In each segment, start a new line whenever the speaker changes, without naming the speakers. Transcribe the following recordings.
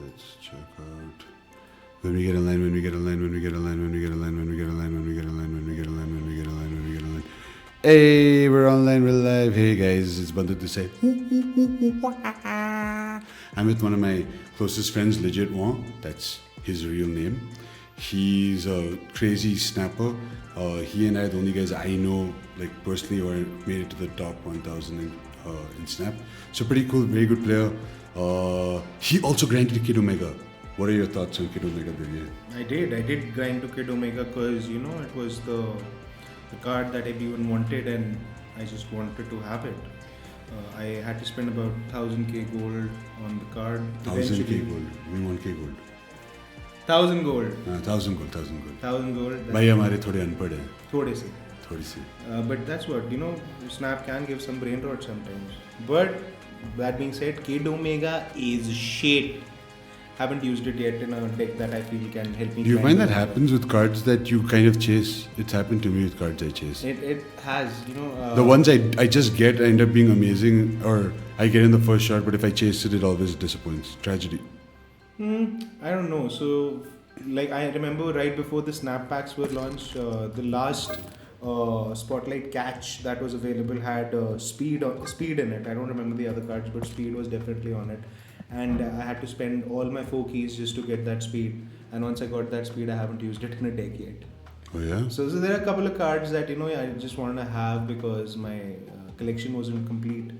Let's check out. When we get a line, when we get a line, when we get a line, when we get a line, when we get a line, when we get a line, when we get a line, when we get a line, when we get a line. Hey, we're online, we're live. Hey guys, it's Bandhu to say. I'm with one of my closest friends, Legit Wong. That's his real name. He's a crazy snapper. He and I are the only guys I know, like personally, who made it to the top 1,000 in Snap. So pretty cool, very good player. He also grinded Kid Omega. What are your thoughts on Kid Omega, Divya?
I did grind to Kid Omega because it was the card that everyone wanted and I just wanted to have it. I had to spend about 1000k gold on the card.
1000k gold. We 1k gold.
1000 gold.
1000 gold.
1000 gold.
भाई हमारे थोड़े अनपढ़ हैं.
थोड़े से.
थोड़ी सी.
But that's what Snap can give some brain rot sometimes. But that being said, Kid Omega is shit. Haven't used it yet in a deck that I feel can help me.
Do you find that happens with cards that you kind of chase? It's happened to me with cards I chase.
It has,
the ones I just get end up being amazing, or I get in the first shot, but if I chase it, it always disappoints. Tragedy.
I don't know. So, like, I remember right before the Snap packs were launched, the last Spotlight Catch that was available had speed in it. I don't remember the other cards, but speed was definitely on it. And I had to spend all my 4 keys just to get that speed. And once I got that speed, I haven't used it in a deck yet.
Oh yeah.
So there are a couple of cards that I just want to have because my collection wasn't complete.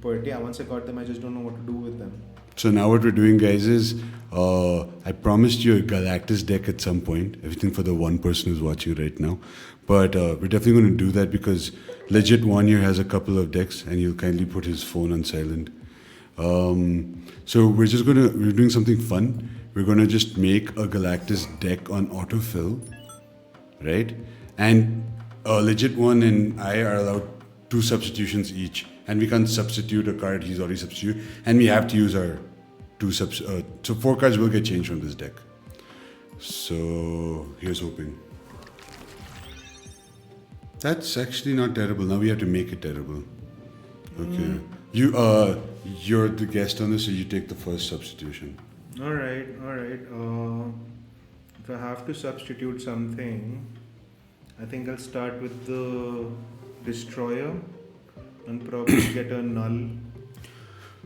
But yeah, once I got them, I just don't know what to do with them.
So now what we're doing, guys, is I promised you a Galactus deck at some point. Everything for the one person who's watching right now. But we're definitely going to do that because Legit One here has a couple of decks, and he'll kindly put his phone on silent. So we're doing something fun. We're gonna just make a Galactus deck on autofill, right? And Legit One and I are allowed 2 substitutions each, and we can't substitute a card he's already substituted, and we have to use our 2 so 4 cards will get changed from this deck. So here's hoping. That's actually not terrible. Now we have to make it terrible. Okay. You're the guest on this, so you take the first substitution.
All right. If I have to substitute something, I think I'll start with the Destroyer and probably get a Null.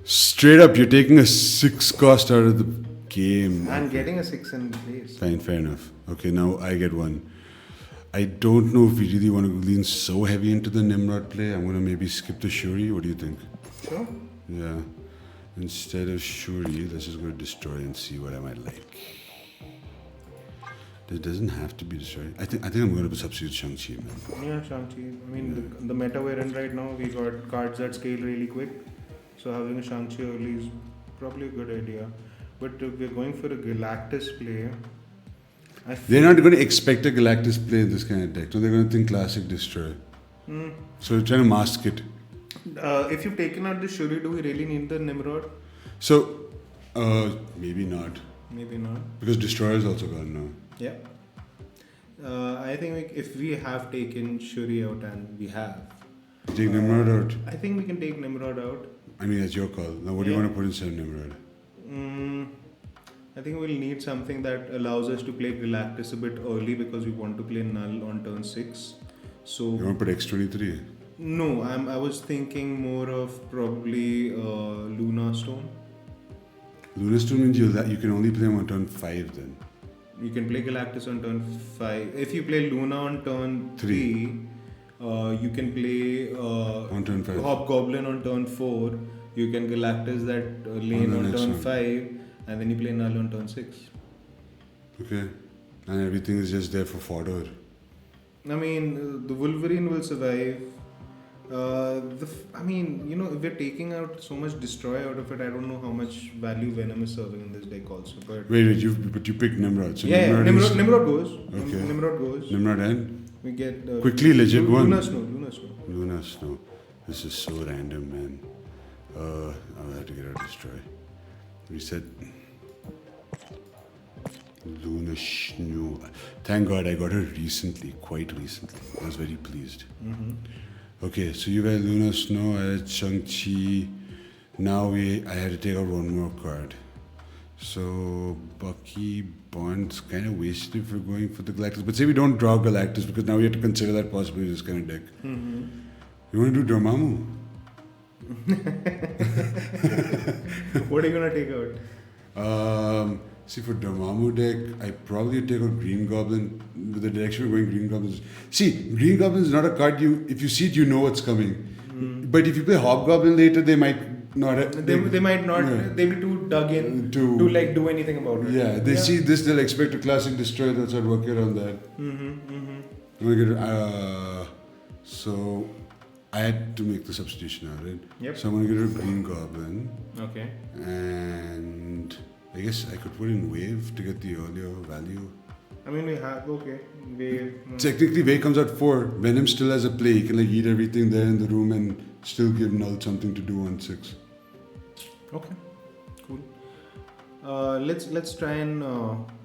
Straight up, you're taking a 6 cost out of the game.
And getting a 6 in place.
Fine, fair enough. Okay, now I get 1. I don't know if we really want to lean so heavy into the Nimrod play. I'm going to maybe skip the Shuri. What do you think?
Sure.
Yeah. Instead of Shuri, let's just go to Destroy and see what I might like. It doesn't have to be Destroy. I think I'm going to substitute Shang-Chi, man.
Yeah, Shang-Chi. I mean, the meta we're in right now, we got cards that scale really quick. So having a Shang-Chi early is probably a good idea. But if we're going for a Galactus play,
they're not going to expect a Galactus play in this kind of deck. So they're going to think classic Destroy. So we're trying to mask it.
If you've taken out the Shuri, do we really need the Nimrod?
So, maybe not.
Maybe not.
Because Destroyer is also gone now.
Yeah. I think if we have taken Shuri out, and we have.
Take Nimrod out?
I think we can take Nimrod out.
I mean, that's your call. Now, what do you want to put inside Nimrod?
I think we'll need something that allows us to play Galactus a bit early because we want to play Null on turn 6. So
you want to put X23?
No, I was thinking more of probably Luna Stone.
Luna Stone means you can only play him on turn 5 then.
You can play Galactus on turn 5. If you play Luna on turn 3, you can play
on turn 5.
Hobgoblin on turn 4. You can Galactus that lane on turn 5. And then you play Null on turn 6. Okay.
And everything is just there for fodder.
I mean, the Wolverine will survive. If we're taking out so much Destroy out of it, I don't know how much value Venom is serving in this deck also. But
you picked Nimrod. So
Nimrod goes.
Okay.
Nimrod goes.
Nimrod and?
We get...
quickly, Legit One.
Luna Snow.
This is so random, man. I'll have to get out Destroy. Reset. Luna Snow. Thank God I got her quite recently. I was very pleased. Okay, so you got Luna Snow, I had Shang-Chi. Now I had to take out one more card. So Bucky Bond's kind of wasted if we're going for the Galactus. But say we don't draw Galactus because now we have to consider that possibility this kind of deck.
Mm-hmm.
You want to do Dormammu?
What are you gonna take out?
See, for Dormammu deck, I probably take out Green Goblin. With the direction we're going, Green Goblin. See, Green Goblin is not a card if you see it, you know what's coming. But if you play Hobgoblin later, they might not.
They might not.
Yeah.
They'll be too dug in
To-
to like do anything about it.
Yeah, they see this, they'll expect a classic destroy. They'll start working around that. I'm gonna get. So I had to make the substitution now, right?
Yep.
So I'm gonna get a Green Goblin,
Okay.
and I guess I could put in Wave to get the earlier value.
I mean, we have we.
Technically, Wave comes out 4. Venom still has a play. He can like eat everything there in the room and still give Null something to do on 6.
Okay. Cool. Let's try and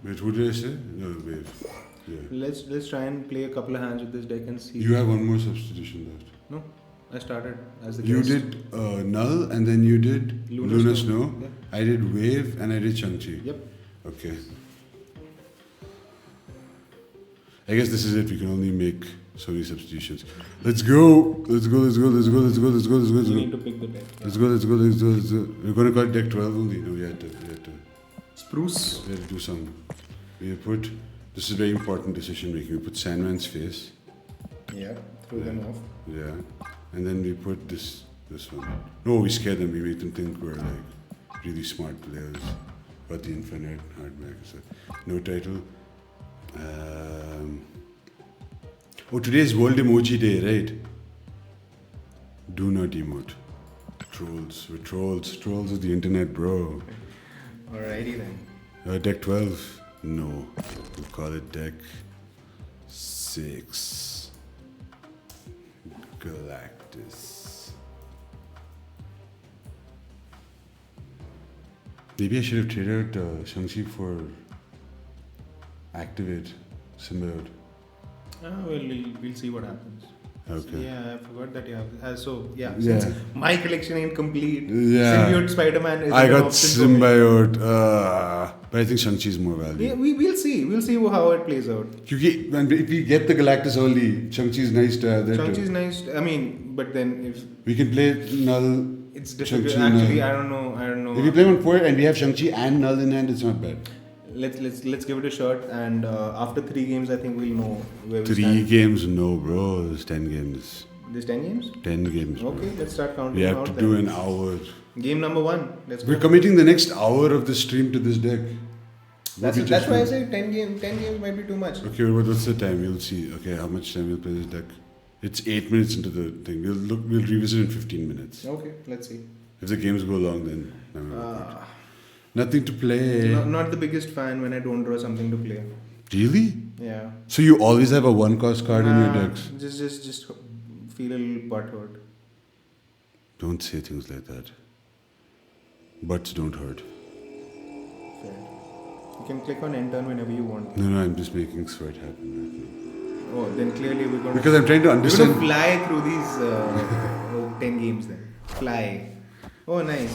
Wait, what did I say? No, Wave. Yeah.
let's try and play a couple of hands with this deck and see.
You have one more substitution left.
No, I started as the
You
guest.
did Null and then you did
Lunar
Snow.
Yeah.
I did Wave and I did Shang-Chi.
Yep.
Okay. I guess this is it. We can only make so many substitutions. Let's go. Let's go. Let's go. Let's go. Let's go. Let's go. Let's go. Let's
We
go.
need to pick the deck.
Let's go. Let's go. Let's go. Let's go. We're gonna call deck 12 only. No, we had to.
Spruce.
We had to do some. We put. This is very important decision making. We put Sandman's face.
Yeah. Throw them off.
Yeah. And then we put this one. No, we scare them. We make them think we're like really smart players. Got the infinite hardback. So no title. Oh, today is World Emoji Day, right? Do not emote. Trolls. We're trolls. Trolls of the internet, bro.
Alrighty then.
Deck 12? No. We'll call it deck 6. Galactus. Maybe I should have traded out Shang-Chi for Activate Symbiote.
We'll see what happens.
Okay.
Yeah, I forgot that you have. So yeah,
Yeah.
since my collection ain't complete,
Yeah.
Symbiote Spider-Man is
I
an
got
option for me.
Symbiote, but I think Shang-Chi is more
Yeah,
valuable.
we'll see. We'll see how it plays out.
When if we get the Galactus early, Shang-Chi is nice to have that.
Shang-Chi is
too.
nice. I mean, but then if
We can play Null.
it's difficult,
Shang-Chi,
actually,
no.
I don't know.
If we play on 4 and we have Shang-Chi and Null in hand, it's not bad.
Let's give it a shot, and after 3 games, I think we'll know where we
3
stand.
games? No, bro. There's 10 games.
There's 10 games.
10 games. Bro.
Okay, let's start counting.
We have
out
to
then.
do an hour.
Game number 1. Let's go.
We're committing the next hour of the stream to this deck. What we
That's
just
why I
did.
say 10 games might be too much.
Okay, what's the time? We'll see. Okay, how much time we'll play this deck? It's 8 minutes into the thing. We'll revisit in 15 minutes.
Okay, let's see.
If the games go long, then nothing to play.
Not the biggest fan when I don't draw something to play.
Really?
Yeah.
So you always have a 1-cost card in your decks?
Just feel a little butthurt.
Don't say things like that. Butts don't hurt.
Fair. You can click on enter whenever you want.
No, I'm just making sweat happen
Oh, then clearly we're going
because I'm trying to
we're
understand.
going to fly through these 10 games then. Fly. Oh, nice.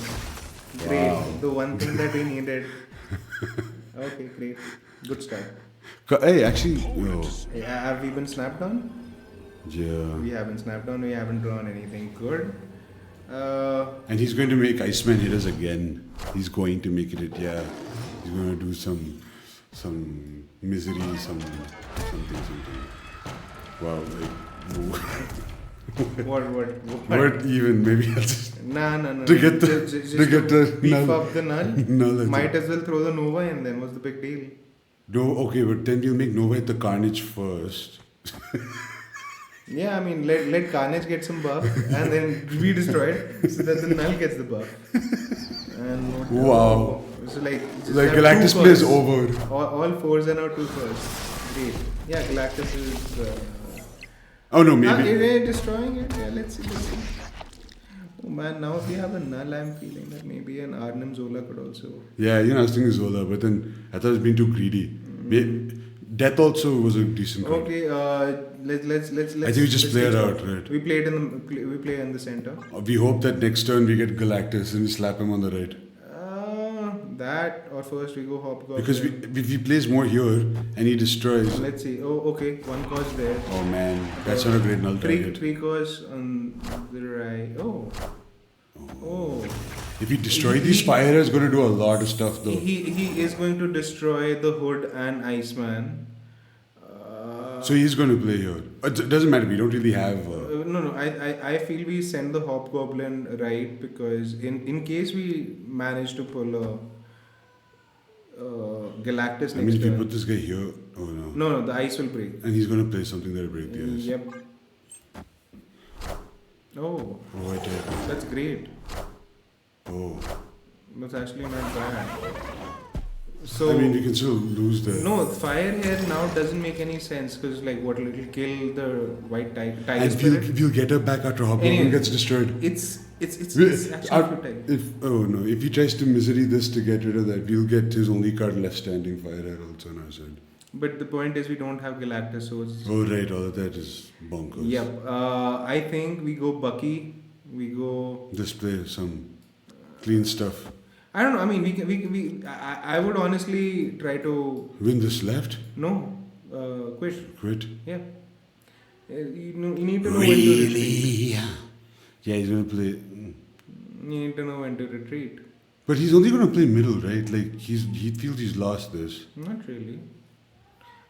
Great.
Wow.
The one thing that we needed. Okay, great. Good start.
Hey, actually, no.
Have we been snapped on?
Yeah.
We haven't snapped on. We haven't drawn anything good.
And he's going to make Iceman hit us again. He's going to make it. Yeah. He's going to do some misery, something. Wow.
What?
Not even. Maybe I'll just
Nah.
To get the-
Just
to get the
beef
null.
up the null.
null.
Might as well throw the Nova in then. What's the big deal?
No, okay, but then we'll make Nova hit the Carnage first.
Yeah, I mean, let Carnage get some buff and then be destroyed so that the null gets the buff. And
Wow.
So like
Like
have
Galactus
2
play is
firsts.
over.
All 4s are now 2 firsts. Great. Yeah, Galactus is.
Oh no, maybe.
We're destroying it. Yeah, let's see. Oh man, now if we have a null, I'm feeling that maybe an Arnim Zola could also.
Yeah, I was thinking Zola, but then I thought it was being too greedy. Death also was a decent card.
Okay, let's.
I think we just play it out, right?
We play in the center.
We hope that next turn we get Galactus and we slap him on the right.
That or first we go Hobgoblin.
Because if he plays more here and he destroys.
Let's see. Oh, okay. One cost there.
Oh man, that's not a great null target.
Three costs on the right. Oh. Oh.
If he destroys these fire, it's going to do a lot of stuff though.
He is going to destroy the Hood and Iceman.
So he's going to play here. It doesn't matter. We don't really have.
No. I feel we send the Hobgoblin right because in case we manage to pull a Galactus
I mean,
next
if you
turn.
put this guy here, oh no.
No, the ice will break.
And he's going to play something that'll break the ice.
Yep. Oh,
Oh, I did.
that's great.
Oh.
That's actually not bad. So
I mean, we can still lose the.
no, fire here now doesn't make any sense because like what it'll kill the white tiger
And
spirit.
we'll get her back after Hobgoblin
Anyway.
gets destroyed.
It's
We'll-
actually futile.
If he tries to misery this to get rid of that, we'll get his only card left standing, Firehead, also on our side.
But the point is we don't have Galactus, so it's
Oh right, all of that is bonkers.
yep. I think we go Bucky. We go.
Display some clean stuff.
I don't know. I mean, we I would honestly try to
Win this left,
no quit.
quit.
Yeah. You need to know when to retreat.
Really? Yeah, he's gonna play.
You need to know when to retreat.
But he's only gonna play middle, right? Like he feels he's lost this.
Not really.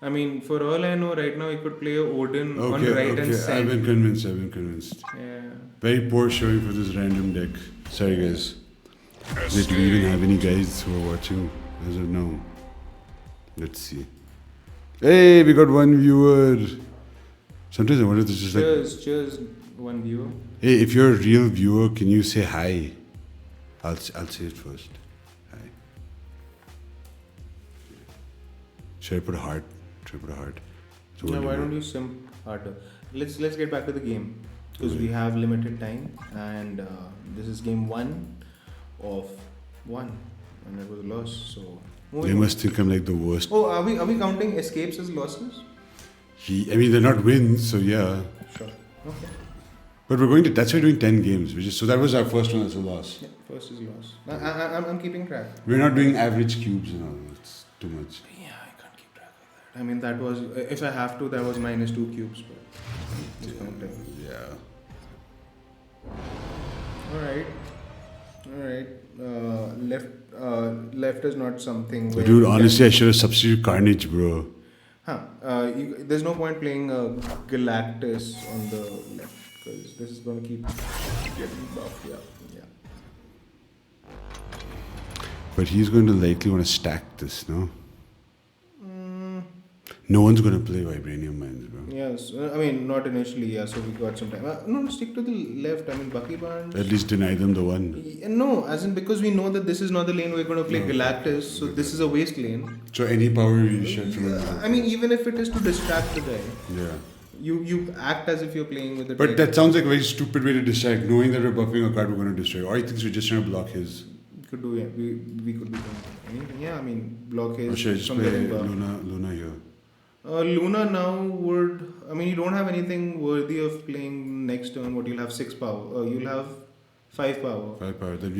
I mean, for all I know, right now he could play Odin on
Okay,
right and
okay.
center.
I've been convinced.
Yeah.
Very poor showing for this random deck. Sorry guys. Do we even have any guys who are watching as of now? Let's see. Hey, we got one viewer. Sometimes I wonder if it's just like,
Cheers, one viewer.
hey, if you're a real viewer, can you say hi? I'll say it first. Hi. Should I put a heart? So
No,
what
why
do
don't you simp harder? Let's get back to the game because we have limited time and this is game 1 of 1 and it was a loss. So
They
moving on.
must think I'm like the worst.
Oh, are we counting escapes as losses?
I mean, they're not wins, so yeah.
Sure. Okay.
But we're going to. That's why we're doing 10 games. So that was our first one as a loss.
Yeah, first is loss. I'm keeping track.
We're not doing average cubes and all. It's too much.
Yeah, I can't keep track of that. I mean, that was if I have to, that was -2 cubes, but it's counting.
Yeah.
All right. Left is not something. where
Dude,
you can-
honestly, I should have substituted Carnage, bro.
Huh. There's no point playing Galactus on the left because this is gonna keep getting buffed. Yeah.
But he's going to likely want to stack this, no?
Mm,
No one's going to play Vibranium Mines, bro.
yes. I mean, not initially. Yeah. So we got some time. No, stick to the left. I mean, Bucky Barnes.
At least deny them the one.
No, as in because we know that this is not the lane we're going to play Galactus, so this is a waste lane.
So any power you shed from it.
I mean, even if it is to distract the guy,
Yeah.
you act as if you're playing with the.
But that sounds like a very stupid way to distract, knowing that we're buffing a card we're going to destroy. Or he thinks we're just trying to block his.
could do. Yeah, we could be doing anything. Yeah, I mean, block his.
Or should I just
from
play
getting buffed.
Luna here?
Luna now would. I mean, you don't have anything worthy of playing next turn. What you'll have 6 power. You'll have 5 power.
5 power. Then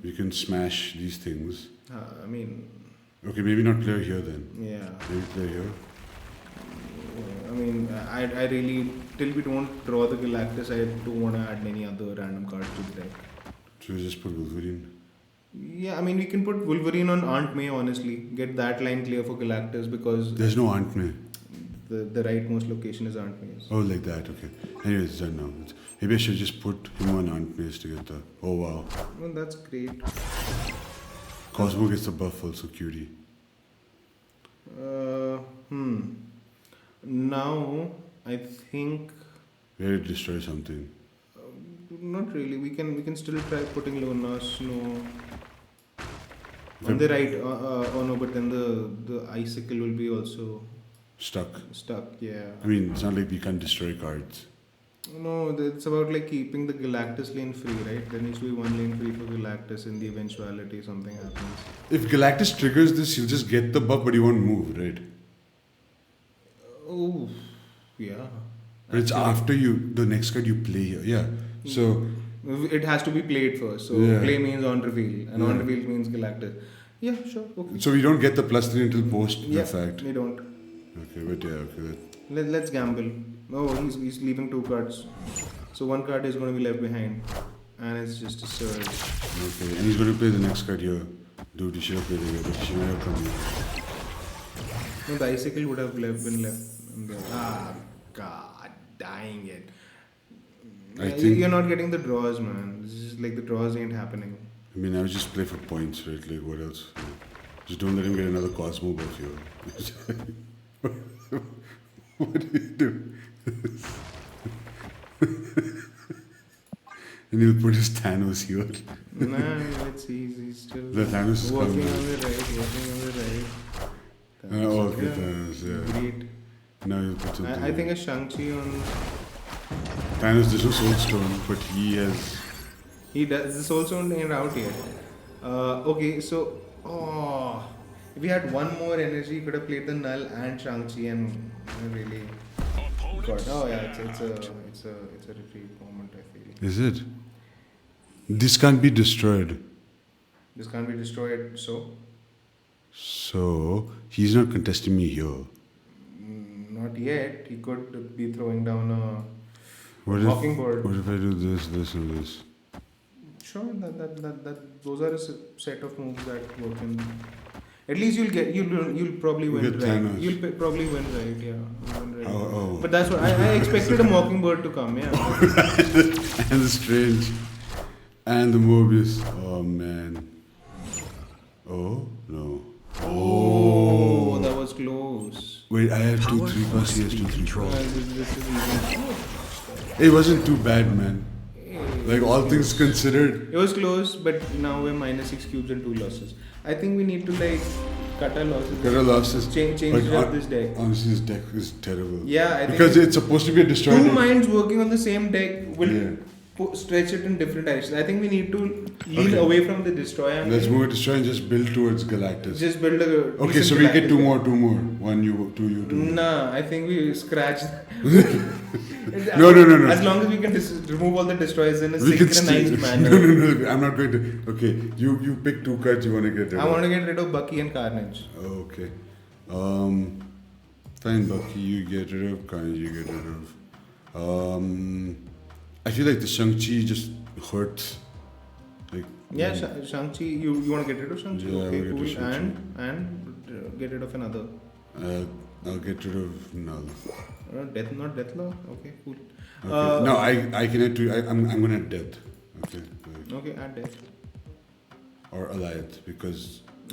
we can smash these things.
I mean,
Okay, maybe not play here then.
yeah.
Maybe play here.
I mean, I really till we don't draw the Galactus, I don't want to add any other random cards to the deck.
So we just put Wolverine.
Yeah, I mean, we can put Wolverine on Aunt May, honestly. Get that line clear for Galactus because
There's no Aunt May.
the rightmost location is Aunt May's.
Oh, like that. Okay. Anyways, it's done now. Maybe I should just put him on Aunt May's to get the. Oh wow.
Well, that's great.
Cosmo gets the buff also, cutie.
Now, I think
We had to destroy something.
not really. We can still try putting Luna Snow on the right. Oh no, but then the icicle will be also
Stuck.
stuck. Yeah.
I mean, it's not like we can't destroy cards.
No, it's about like keeping the Galactus lane free, right? There needs to be one lane free for Galactus in the eventuality something happens.
If Galactus triggers this, he'll just get the buff, but he won't move, right?
Oh, yeah.
But it's after the next card you play here. Yeah. So
It has to be played first. So
Yeah.
play means on reveal, and on
Yeah.
reveal means Galactus. Yeah, sure. Okay.
So we don't get the +3 until post
Yeah,
the fact.
we don't.
Okay, but yeah, okay.
Let's gamble. Oh, he's leaving 2 cards. So 1 card is going to be left behind. And it's just a surge.
Okay, and he's going to play the next card here. Dude, he should have played it here, but he should not have come here.
No, the icicle would have been left. in there. Ah, god, dang it.
I think-
You're not getting the draws, man. This is like the draws ain't happening.
I mean, I would just play for points, right? Like, what else? Just don't let him get another Cosmo buff here. What do you do? And he'll put his Thanos here.
Nah, let's see. He's still
The Thanos is
working
coming.
on the right, working on the right.
Okay,
Yeah,
Thanos, yeah.
Great.
Now he'll put something.
I think a Shang-Chi on...
Thanos, there's no Soul Stone, but he has.
He does. The Soul Stone ain't out yet. Okay, so... Oh... If we had one more energy, he could have played the Null and Shang-Chi and really... Got, oh yeah, it's a retreat moment, I feel.
Is it? This can't be destroyed.
This can't be destroyed, so...
So, he's not contesting me here.
Not yet. He could be throwing down a
What
Mockingbird.
What if I do this, and this?
Sure, those are a set of moves that work in. At least you'll probably win
Get
right.
Thanos.
You'll probably win right, yeah. You'll win right.
Oh.
But that's what I expected a Mockingbird to come, yeah.
And the Strange. And the Mobius. Oh, man. Oh, no.
Oh, that was close.
Wait, I have 2 3 plus, he has 2 3
Uh,
plus.
this is even.
It wasn't too bad, man.
Hey.
Like, all things considered.
It was close, but now we're -6 cubes and 2 losses. I think we need to like cut our losses.
Got a losses.
Change up this deck.
Honestly, this deck is terrible.
Yeah, I think
Because it's supposed to be a destroyer.
two
deck.
minds working on the same deck will
Yeah.
stretch it in different directions. I think we need to lean
Okay.
away from the destroyer.
Let's move it destroy and just build towards Galactus.
Just build a.
Okay,
decent
so we get
Galactus
2 more. 1 you, 2 you, 2 me.
Nah, I think we scratch.
No.
As long as we can remove all the destroyers in a
We can still.
synchronized manner.
No, I'm not going to. Okay, you pick 2 cards you want to get rid
I
of.
want to get rid of Bucky and Carnage.
Okay. Fine, Bucky, you get rid of. Carnage, you get rid of. I feel like the Shang-Chi just hurts. Like.
Yeah, Shang-Chi, you want to get rid of Shang-Chi?
Yeah,
okay,
I'll get rid
cool.
of Shang-Chi.
And get rid of another.
I'll get rid of Null.
Not Deathlaw? Okay, cool.
Okay. No, I can add 2. I'm gonna add Death. Okay.
Okay, add Death.
Or Alliance because.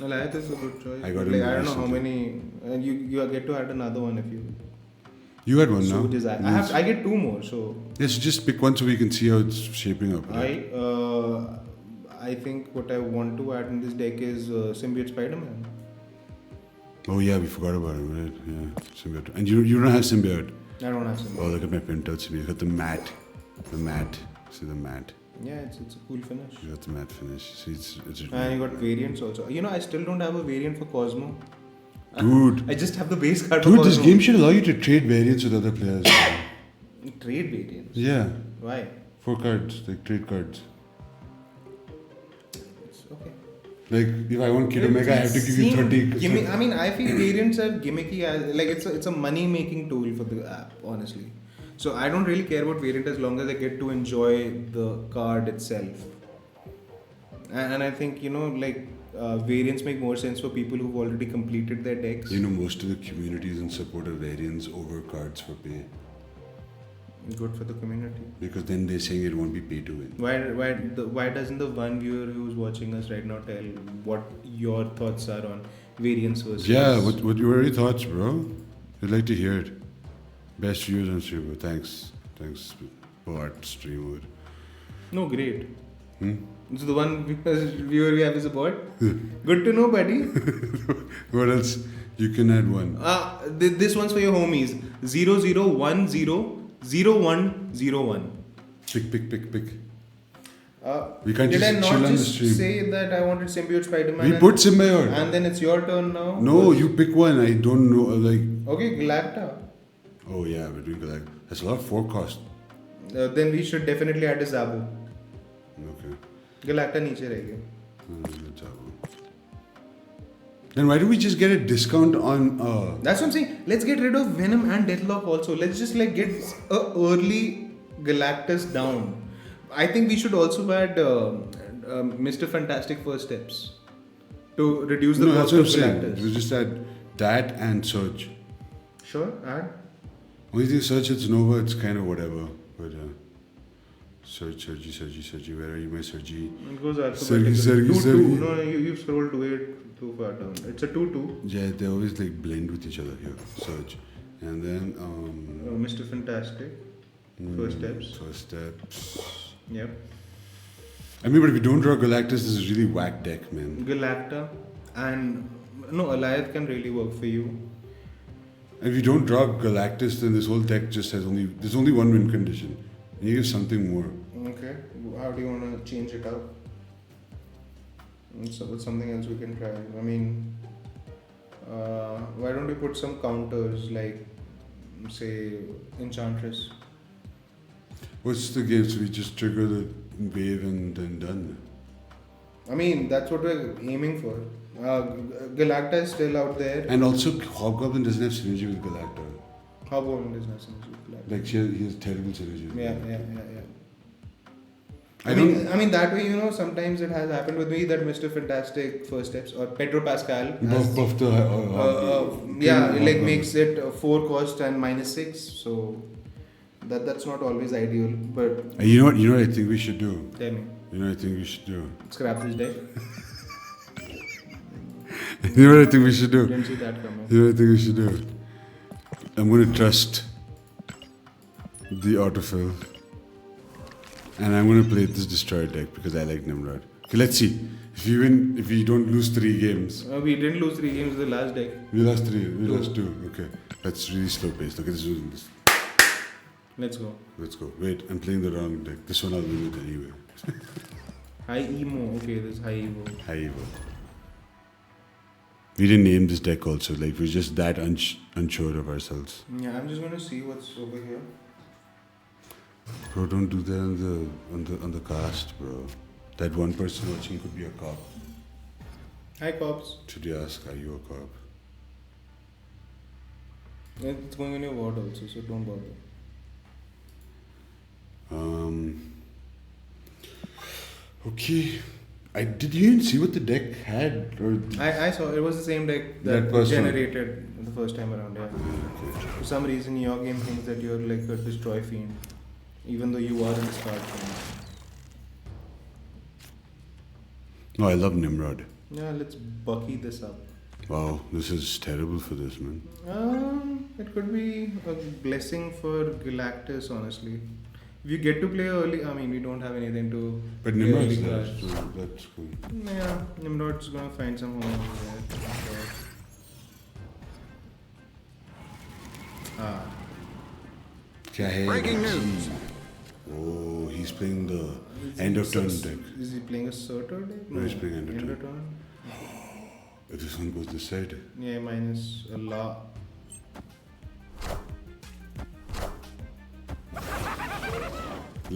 Alliance is a good choice.
I got
Like,
him
I don't know how
recently.
many. And you get to add another one if you.
You had one
So
now.
does I get 2 more. So
Yes, just pick one so we can see how it's shaping up. right?
I think what I want to add in this deck is Symbiote Spider-Man.
Oh yeah, we forgot about him, right? Yeah, Symbiote. And you don't have Symbiote.
I don't have Symbiote.
Oh, look at my printout Symbiote. Got the matte. See the matte.
Yeah, it's a cool finish.
You got the matte finish. See, it's.
And you got variants also. You know, I still don't have a variant for Cosmo.
Dude,
I just have the base card for
dude, this
Cosmo.
game should allow you to trade variants with other players.
Trade variants.
Yeah,
Why?
4 cards, like trade cards.
It's okay.
Like if I want Kid Omega, I have to give you 30.
I mean, I feel variants are gimmicky. Like it's a money making tool for the app, honestly. So I don't really care about variant as long as I get to enjoy the card itself. And I think variants make more sense for people who've already completed their decks.
You know, most of the community is in support of variants over cards for pay.
Good for the community.
Because then they're saying it won't be pay to win.
Why doesn't the one viewer who's watching us right now tell what your thoughts are on variants versus?
Yeah, what were your thoughts, bro? I'd like to hear it. Best views on streamer. Thanks, Bart streamer.
No, great. So the one viewer we have is a bot. Good to know, buddy.
What else? You can add one.
This one's for your homies. 00100101.
Pick. We can't
Did I
just
not
chill on the
just
stream.
say that I wanted Symbiote Spider-Man?
We put Symbiote.
And then it's your turn now?
No, you pick one. I don't know. Like.
Okay, Galacta.
Oh yeah, we're doing Galactus. That's a lot of 4 cost.
Then we should definitely add a Zabu.
Okay.
Galacta नीचे रहेगी.
Then why don't we just get a discount on?
That's what I'm saying. Let's get rid of Venom and Deathlock also. Let's just like get a early Galactus down. I think we should also add Mr. Fantastic First Steps to reduce the
No, that's
cost
what
of
I'm saying.
Galactus.
We just add that and Surge.
Sure, add.
Only thing Surge, it's Nova, it's kind of whatever. But Surge, where are you, my Surgy?
It goes
Sergi,
alphabetically.
Sergi.
2-2. No, you've scrolled too far down. It's a 2-2.
Yeah, they always like blend with each other here. Surge. And then
Mr. Fantastic. First Steps.
First Steps.
Yep.
I mean, but if you don't draw Galactus, this is really whack deck, man.
Galacta. And no, Alioth can really work for you.
And if you don't draw Galactus, then this whole deck just has there's only one win condition. And you give something more.
Okay. How do you want to change it up? So what's something else we can try? I mean, why don't we put some counters like, say, Enchantress?
What's the game? So we just trigger the wave and then done.
I mean, that's what we're aiming for. Galacta is still out there.
And also, Hobgoblin doesn't have synergy with Galacta.
Hobgoblin does not synergy with Galacta.
Like, he has terrible synergy.
Yeah.
I don't.
I mean that way, sometimes it has happened with me that Mr. Fantastic First Steps or Pedro Pascal has,
Buff the.
makes it 4 cost and -6. So that's not always ideal. But
You know what I think we should do?
tell me,
You know what I think we should do?
scrap this deck.
You know what I think we should do?
Didn't see that coming.
You know what I think we should do? I'm going to trust the autofill. And I'm going to play this Destroyer deck because I like Nimrod. Okay, let's see. If we don't lose 3 games.
We didn't lose 3 games in the last deck.
We lost 3. We lost 2. Okay. That's really slow paced. Okay, this.
Let's go.
Let's go. Wait, I'm playing the wrong deck. This one I'll win it anyway.
High Emo. Okay, this is High Evo.
High Evo. We didn't name this deck also. Like, we're just that unsure of ourselves.
Yeah, I'm just going to see what's over here.
Bro, don't do that on the cast, bro. That one person watching could be a cop.
Hi, cops.
Should you ask, are you a cop?
It's going in your ward also, so don't bother.
Okay. Did you even see what the deck had? Or
I saw it was the same deck that generated the first time around. Yeah.
Okay.
For some reason, your game thinks that you're like a destroy fiend, even though you are a discard fiend.
No, I love Nimrod.
Yeah, let's bucky this up.
Wow, this is terrible for this, man.
It could be a blessing for Galactus, honestly. If you get to play early, I mean, we don't have anything to.
But
play
Nimrod's
early
there,
cards.
so that's cool.
Yeah, Nimrod's gonna find some home over there.
Kya hai?
Breaking news.
Oh, he's playing the end of turn deck.
Is he playing a Surtur deck?
No, he's playing end of turn.
turn.
If this one goes this side.
Yeah, minus a lot.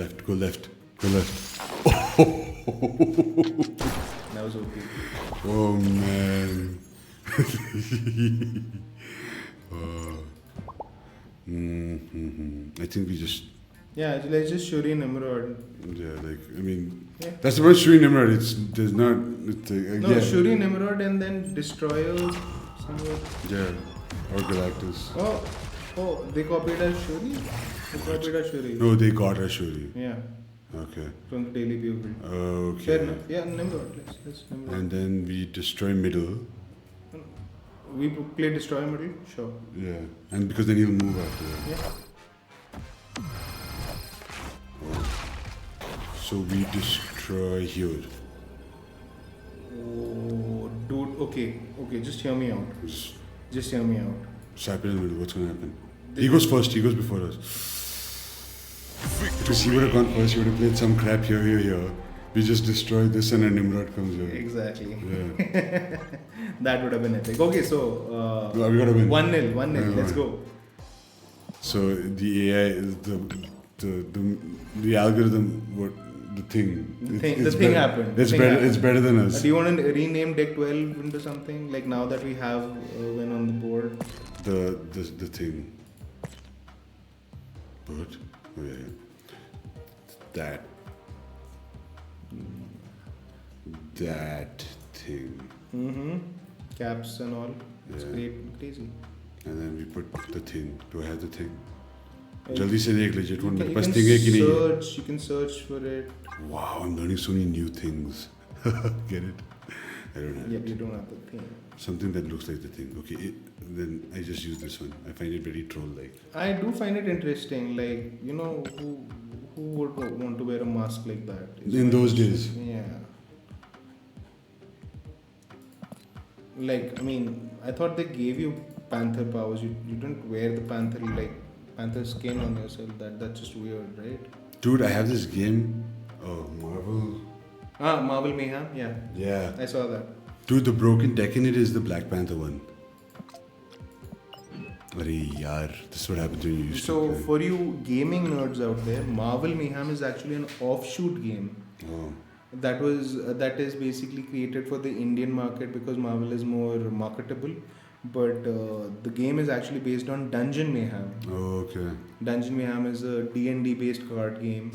Left, go left, go left.
That was okay.
Oh man. I think we just,
Yeah, let's just Shuri Nimrod. Yeah.
that's about Shuri Nimrod. There's not,
No,
yeah.
Shuri Nimrod and then Destroyer somewhere.
Yeah, or Galactus.
Oh, they copied a Shuri? They copied a Shuri.
No, they got a Shuri.
Yeah,
Okay.
from the Daily Bugle.
Okay.
Fair enough. Yeah, Nimrod. Let's Nimrod.
And then we destroy middle.
We play Destroy Middle? Sure.
Yeah. And because then he'll move after that.
Yeah.
So we destroy here.
Oh, dude. Okay, just hear me out.
Just
Just hear me out.
slap it in the middle. What's gonna happen? He goes first. He goes before us. Because he would have gone first. He would have played some crap here. We just destroy this and a Nimrod comes here.
Exactly.
Yeah.
That would have been epic. Okay, so
We gotta win.
1-0.
Yeah,
Let's
right.
go.
So the AI is the algorithm the thing.
The
It's-
thing-
it's
the thing
better-
happened. The
It's
thing
better.
happened.
It's better than us.
Do you want to rename deck 12 into something like now that we have when on the board?
The thing. But oh yeah, that thing,
Mm-hmm. Caps and all. It's
Yeah.
great, crazy.
and then we put the thing. Do I have the thing?
Uh,
जल्दी से देख legit one.
You
मेरे
can
pass thing है कि नहीं?
search. You can search for it.
Wow, I'm learning so many new things. Get it? I don't have
Yeah,
it.
you don't have the thing.
Something that looks like the thing. Okay, then I just use this one. I find it very troll-like.
I do find it interesting. Like who would want to wear a mask like that? is
In
my
those
question.
days.
Yeah. Like I mean, I thought they gave you panther powers. You didn't wear the panther skin on yourself. That's just weird, right?
Dude, I have this game. Oh, Marvel.
Marvel Mayhem. Yeah,
Yeah.
I saw that.
Dude, the broken deck in it is the Black Panther one. Arey yaar, this is what happens when you used
So
to play.
for you gaming nerds out there, Marvel Mayhem is actually an offshoot game
Oh.
that is basically created for the Indian market because Marvel is more marketable. But the game is actually based on Dungeon Mayhem.
Oh, okay.
Dungeon Mayhem is a D&D based card game.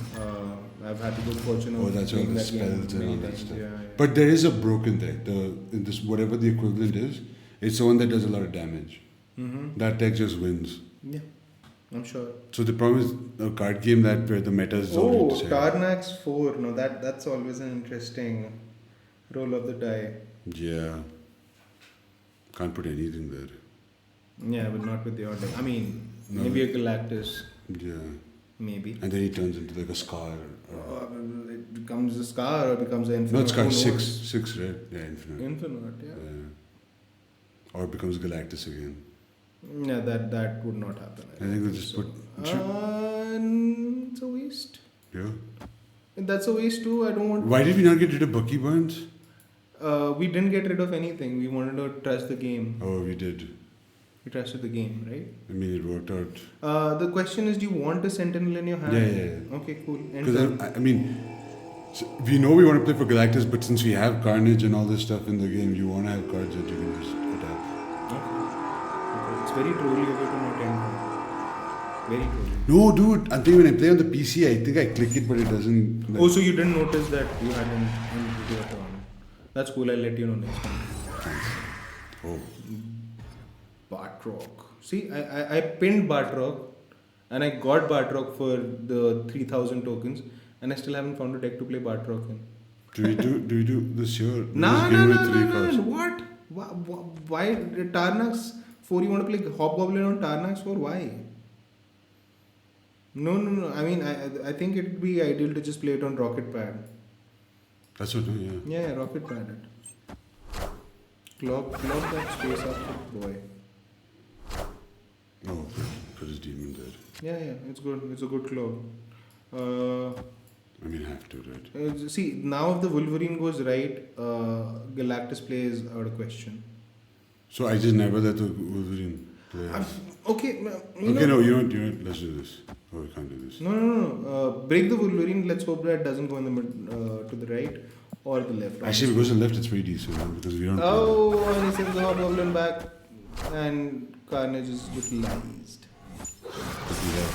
I've had the good fortune of
Oh, that's all
playing
the
that game
spells and
many
all that
times.
stuff.
Yeah, yeah.
But there is a broken deck. In this whatever the equivalent is, it's the one that does a lot of damage.
Mm-hmm.
That deck just wins.
Yeah, I'm sure.
So the problem is a card game that where the meta is
Oh,
already decided.
Tarnax 4. No, that's always an interesting roll of the die.
Yeah. Can't put anything there.
Yeah, but not with your deck. I mean,
No.
maybe a Galactus.
Yeah.
Maybe.
And then he turns into like a scar.
It becomes a Scar or becomes an Infinite.
No, it's got
Who
six.
knows?
6 red. Yeah, infinite.
Infinite, yeah.
Yeah. Or becomes Galactus again.
Yeah, that would not happen.
I think they just
so.
put.
It's a waste.
Yeah.
That's a waste too. I don't want.
Why did we not get rid of Bucky Barnes?
We didn't get rid of anything. We wanted to trust the game.
Oh, we did.
We trusted the game, right?
I mean, it worked out.
The question is, do you want a Sentinel in your hand?
Yeah.
Okay, cool. End
Because
turn.
I mean, so we know we want to play for Galactus, but since we have Carnage and all this stuff in the game, you want to have cards that you can just attack.
Okay. It's very trolly of you to not end turn. Very trolly.
No, dude. I think when I play on the PC, I think I click it, but it doesn't. Like,
Oh, so you didn't notice that you hadn't ended your turn. That's cool. I'll let you know next time.
Oh.
Bartrock. See, I pinned Bartrock and I got Bartrock for the 3000 tokens and I still haven't found a deck to play Bartrock in.
Do we do this year? We
No,
just
no,
give
no,
away 3
no,
cards.
no. What? Why Tarnax 4? You want to play Hobgoblin on Tarnax 4? Why? No. I mean, I think it would be ideal to just play it on Rocket Pad.
That's what, yeah.
Yeah, Rocket Pad it. Clock that space up, boy.
Oh, put his demon there.
Yeah, it's good. It's a good clock.
I mean, have to, right?
See, now if the Wolverine goes right, Galactus play is out of question.
So I just never let the Wolverine play.
Okay, you
Okay,
know,
no, you know what? Let's do this. Oh, we can't do this.
No. Break the Wolverine. Let's hope that it doesn't go in the mid, to the right or the left.
Actually, if it goes to the left, it's pretty decent, man, because we don't.
Oh, and he sends the Hobgoblin back, and Carnage is utilized.
But we have,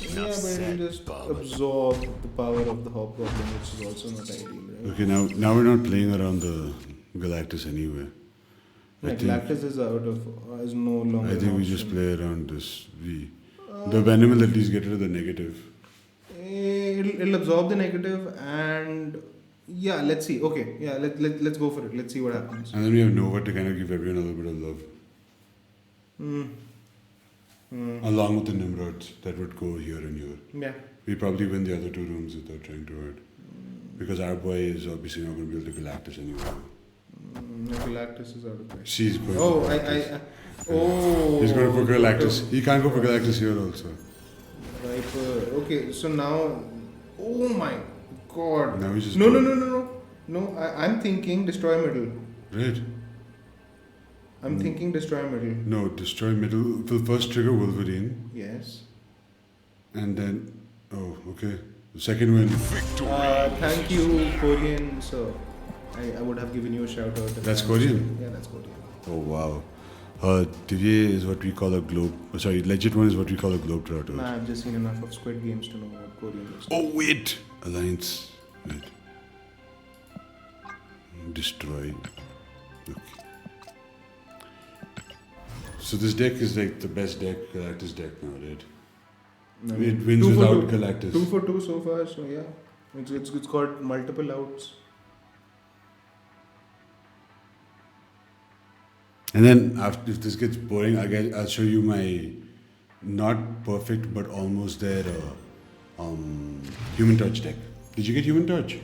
Yeah, but it'll just absorb the power of the Hobgoblin, which is also not ideal, right?
okay, now we're not playing around the Galactus anyway. I
Yeah,
think-
Galactus is out of is no longer.
I think
an
we just
option.
play around this. The Venom will at least get rid of the negative.
It'll absorb the negative and yeah, let's see. Okay, yeah, let's go for it. Let's see what happens.
And then we have Nova to kind of give everyone a little bit of love. Along with the Nimrods that would go here and here.
Yeah.
We probably win the other 2 rooms without trying too hard. Because our boy is obviously not going to be able to Galactus anymore.
Galactus is out of question.
She's going
Oh,
for
I
Galactus.
oh.
He's going for Galactus. He can't go for Galactus here also.
Viper. Okay, so now, oh my god.
Now he's just
No. I'm thinking destroy middle.
Right?
I'm thinking destroy middle.
No, destroy middle. Will first trigger Wolverine.
Yes.
And then, oh, okay. The second win.
Thank you, Korean sir. I would have given you a shout out.
That's Korean?
Yeah, that's Korean.
Oh wow. Divye is what we call a globe. Sorry, legit one is what we call a globetrotter.
Nah, I've just seen enough of Squid Games to know what Korean is.
Oh wait, Alliance. Wait. Destroy. Okay. So this deck is like the best deck, Galactus deck now, right?
I
It
mean,
wins
2 for
without
2.
Galactus.
2 for 2 so far, so yeah. It's got multiple outs.
And then after, if this gets boring, again, I'll show you my not perfect but almost there Human Touch deck. Did you get Human Touch?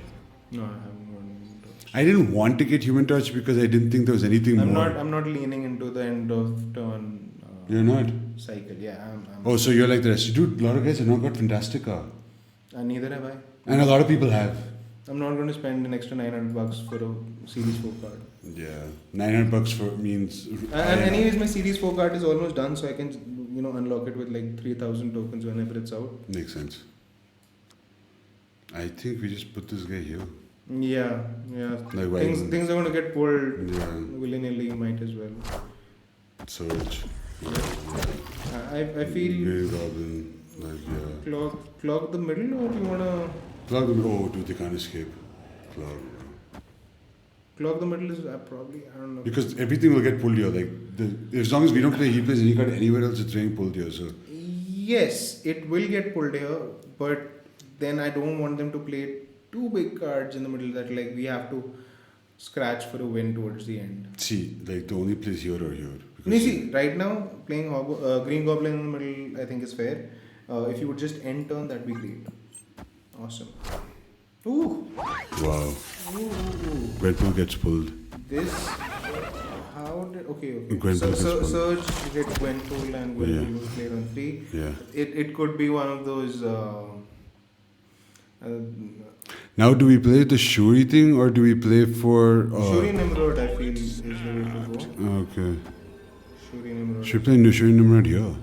No, I haven't gone.
I didn't want to get Human Touch because I didn't think there was anything more.
I'm not leaning into the end of turn.
You're not?
Cycle. Yeah, I'm.
Oh, so you're like the rest. Dude, a lot of guys have not got Fantastica.
Neither have I.
And a lot of people have.
I'm not going to spend an extra $900 for a Series 4 card.
Yeah. $900 for means.
And anyways, my Series 4 card is almost done, so I can, unlock it with like 3,000 tokens whenever it's out.
Makes sense. I think we just put this guy here.
Yeah.
Like why
Things are going to get pulled
Yeah.
willy-nilly, might as well.
Surge.
I feel
Grey Goblin. Like, yeah.
clog the middle, or do you want to...
Clog them. Oh, dude, they can't escape. Clog.
Clog the middle is probably, I don't know.
Because everything will get pulled here. Like, as long as we don't play, he plays any card anywhere else, it's getting pulled here. So,
Yes, it will get pulled here, but then I don't want them to play two big cards in the middle that like we have to scratch for a win towards the end.
see, like the only place here or here.
You see, right now playing Green Goblin in the middle, I think is fair. If you would just end turn, that'd be great. Awesome. Ooh.
Wow.
Ooh.
Gwenpool gets pulled.
This. How did? Okay.
Gwenpool
So,
gets pulled.
Surge hit Gwenpool and Gwenpool was played on 3.
Yeah.
It could be one of those.
Now, do we play the Shuri thing or do we play for.
Shuri Nimrod, I feel, is the way to go.
Okay.
Shuri Nimrod.
Should we play no Shuri Nimrod here?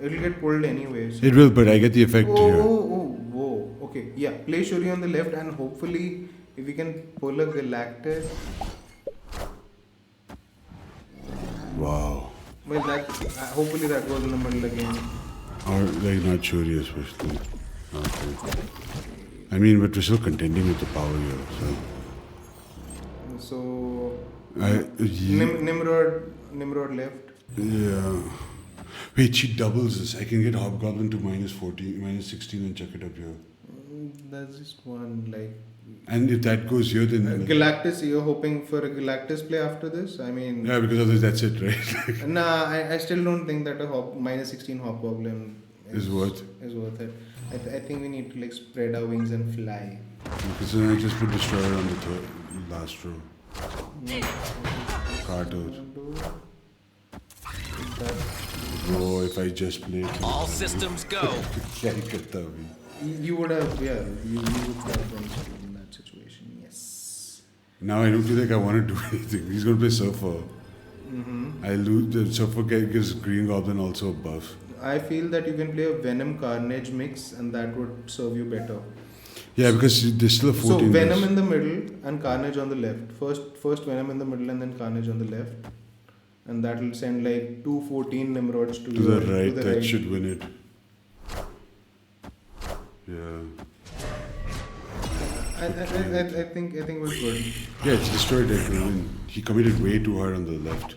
It'll get pulled anyway. So.
It will, but I get the effect here.
Whoa. Okay, yeah. Play Shuri on the left, and hopefully, if we can pull a Galactus.
Wow.
Well, that hopefully that goes in the middle again.
Or like not Shuri especially. Okay. I mean, but we're still contending with the power here.
So.
Yeah.
Nimrod left.
Yeah. Wait, she doubles this. I can get Hobgoblin to -14, -16 and chuck it up here.
That's just one, like.
And if that goes here, then.
Galactus, you're hoping for a Galactus play after this? I mean.
Yeah, because otherwise that's it, right?
Nah, I still don't think that a -16 Hobgoblin
Is worth
it. I think we need to like spread our wings and fly.
Because then I just put Destroyer on the last row. Cartos. Oh, if I just played.
All systems go.
क्या ही करता अभी?
You would have, you would have been in that situation, yes.
Now I don't feel like I want to do anything. He's going to play Surfer. I lose. The Surfer gives Green Goblin also a buff.
I feel that you can play a Venom Carnage mix and that would serve you better.
Yeah, because there's still a 14.
So Venom in the middle and Carnage on the left. First Venom in the middle and then Carnage on the left. And that will send like 214 Nimrods to
the right.
to the
That
right.
should win it. Yeah.
I think it was good.
Yeah, it's destroyed that win. He committed way too hard on the left.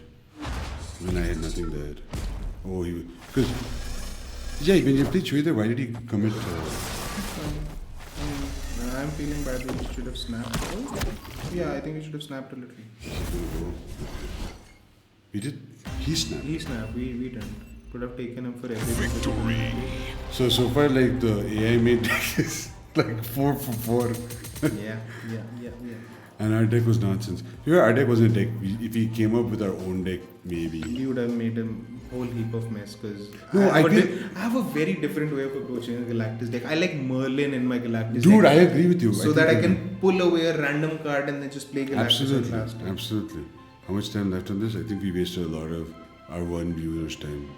When I had nothing there. Oh, because yeah, when you played Chuida, why did he commit?
I'm feeling bad that we should have snapped. Oh, yeah, I think we should have snapped a little.
We did. He snapped.
He snapped. We didn't. Could have taken him for everything. Victory.
So far, like the AI made deck is like 4 for 4.
Yeah.
And our deck was nonsense. Yeah, our deck wasn't a deck. If we came up with our own deck, maybe.
You would have made a whole heap of mess because
No,
I have a very different way of approaching a Galactus deck. I like Merlin in my Galactus
Dude,
deck.
I agree with you.
So that I can pull away a random card and then just play Galactus
Absolutely.
at last.
Absolutely. How much time left on this? I think we wasted a lot of our one viewer's time.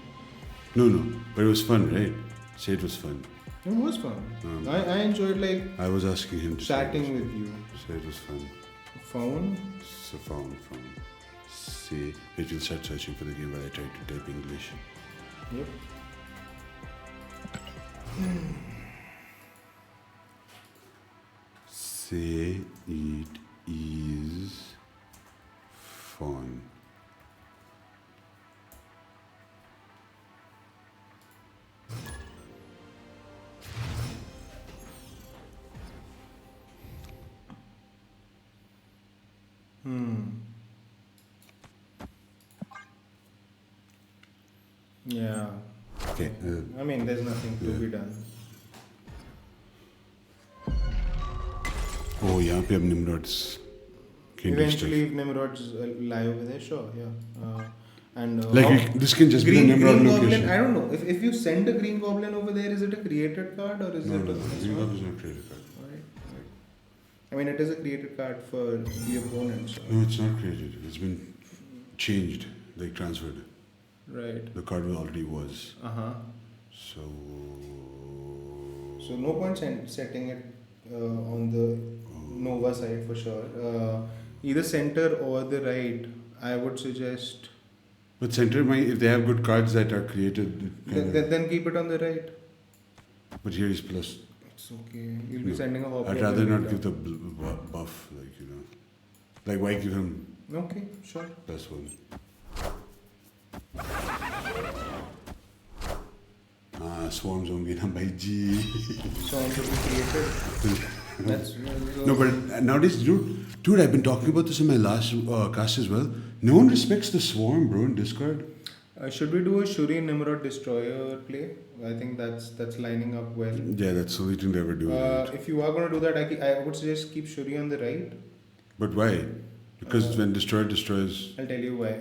No. But it was fun, right? Say it was fun.
It was fun. I enjoyed like
I was asking him to
chatting with you.
So it was fun.
Phone?
So found. See, it will start searching for the game while I try to type English.
Yep.
Say it is fun.
Yeah.
Okay.
I mean, there's nothing to be done.
Oh, यहाँ पे अब Nimrod's can do
Eventually,
stuff.
if Nimrod's live over there, sure, yeah. And
Like
how-
this can just be the
Green
Nimrod
Goblin,
location.
I don't know. If you send a Green Goblin over there, is it a created card or is
No,
it
no,
a
Green Goblin is not created card.
Right. I mean, it is a created card for the opponent. So.
No, it's not created. It's been changed, like transferred.
Right.
The card already was.
Uh-huh.
So.
So no point setting it on the Nova side for sure. Either center or the right, I would suggest.
But center, if they have good cards that are created, it kind of-
Then keep it on the right.
but here is plus.
It's okay. You'll be
No.
sending a hop.
I'd rather not give the buff, like, you know. Like, why give him
Okay, sure.
plus one? Swarms होंगे ना भाई जी.
So on to be created. That's
No, but nowadays, dude, I've been talking about this in my last cast as well. No one respects the swarm, bro, in Discord.
should we do a Shuri Nimrod Destroyer play? I think that's lining up well.
Yeah, that's the only thing they ever do.
If you are going to do that, I would suggest keep Shuri on the right.
But why? Because when Destroyer destroys.
I'll tell you why.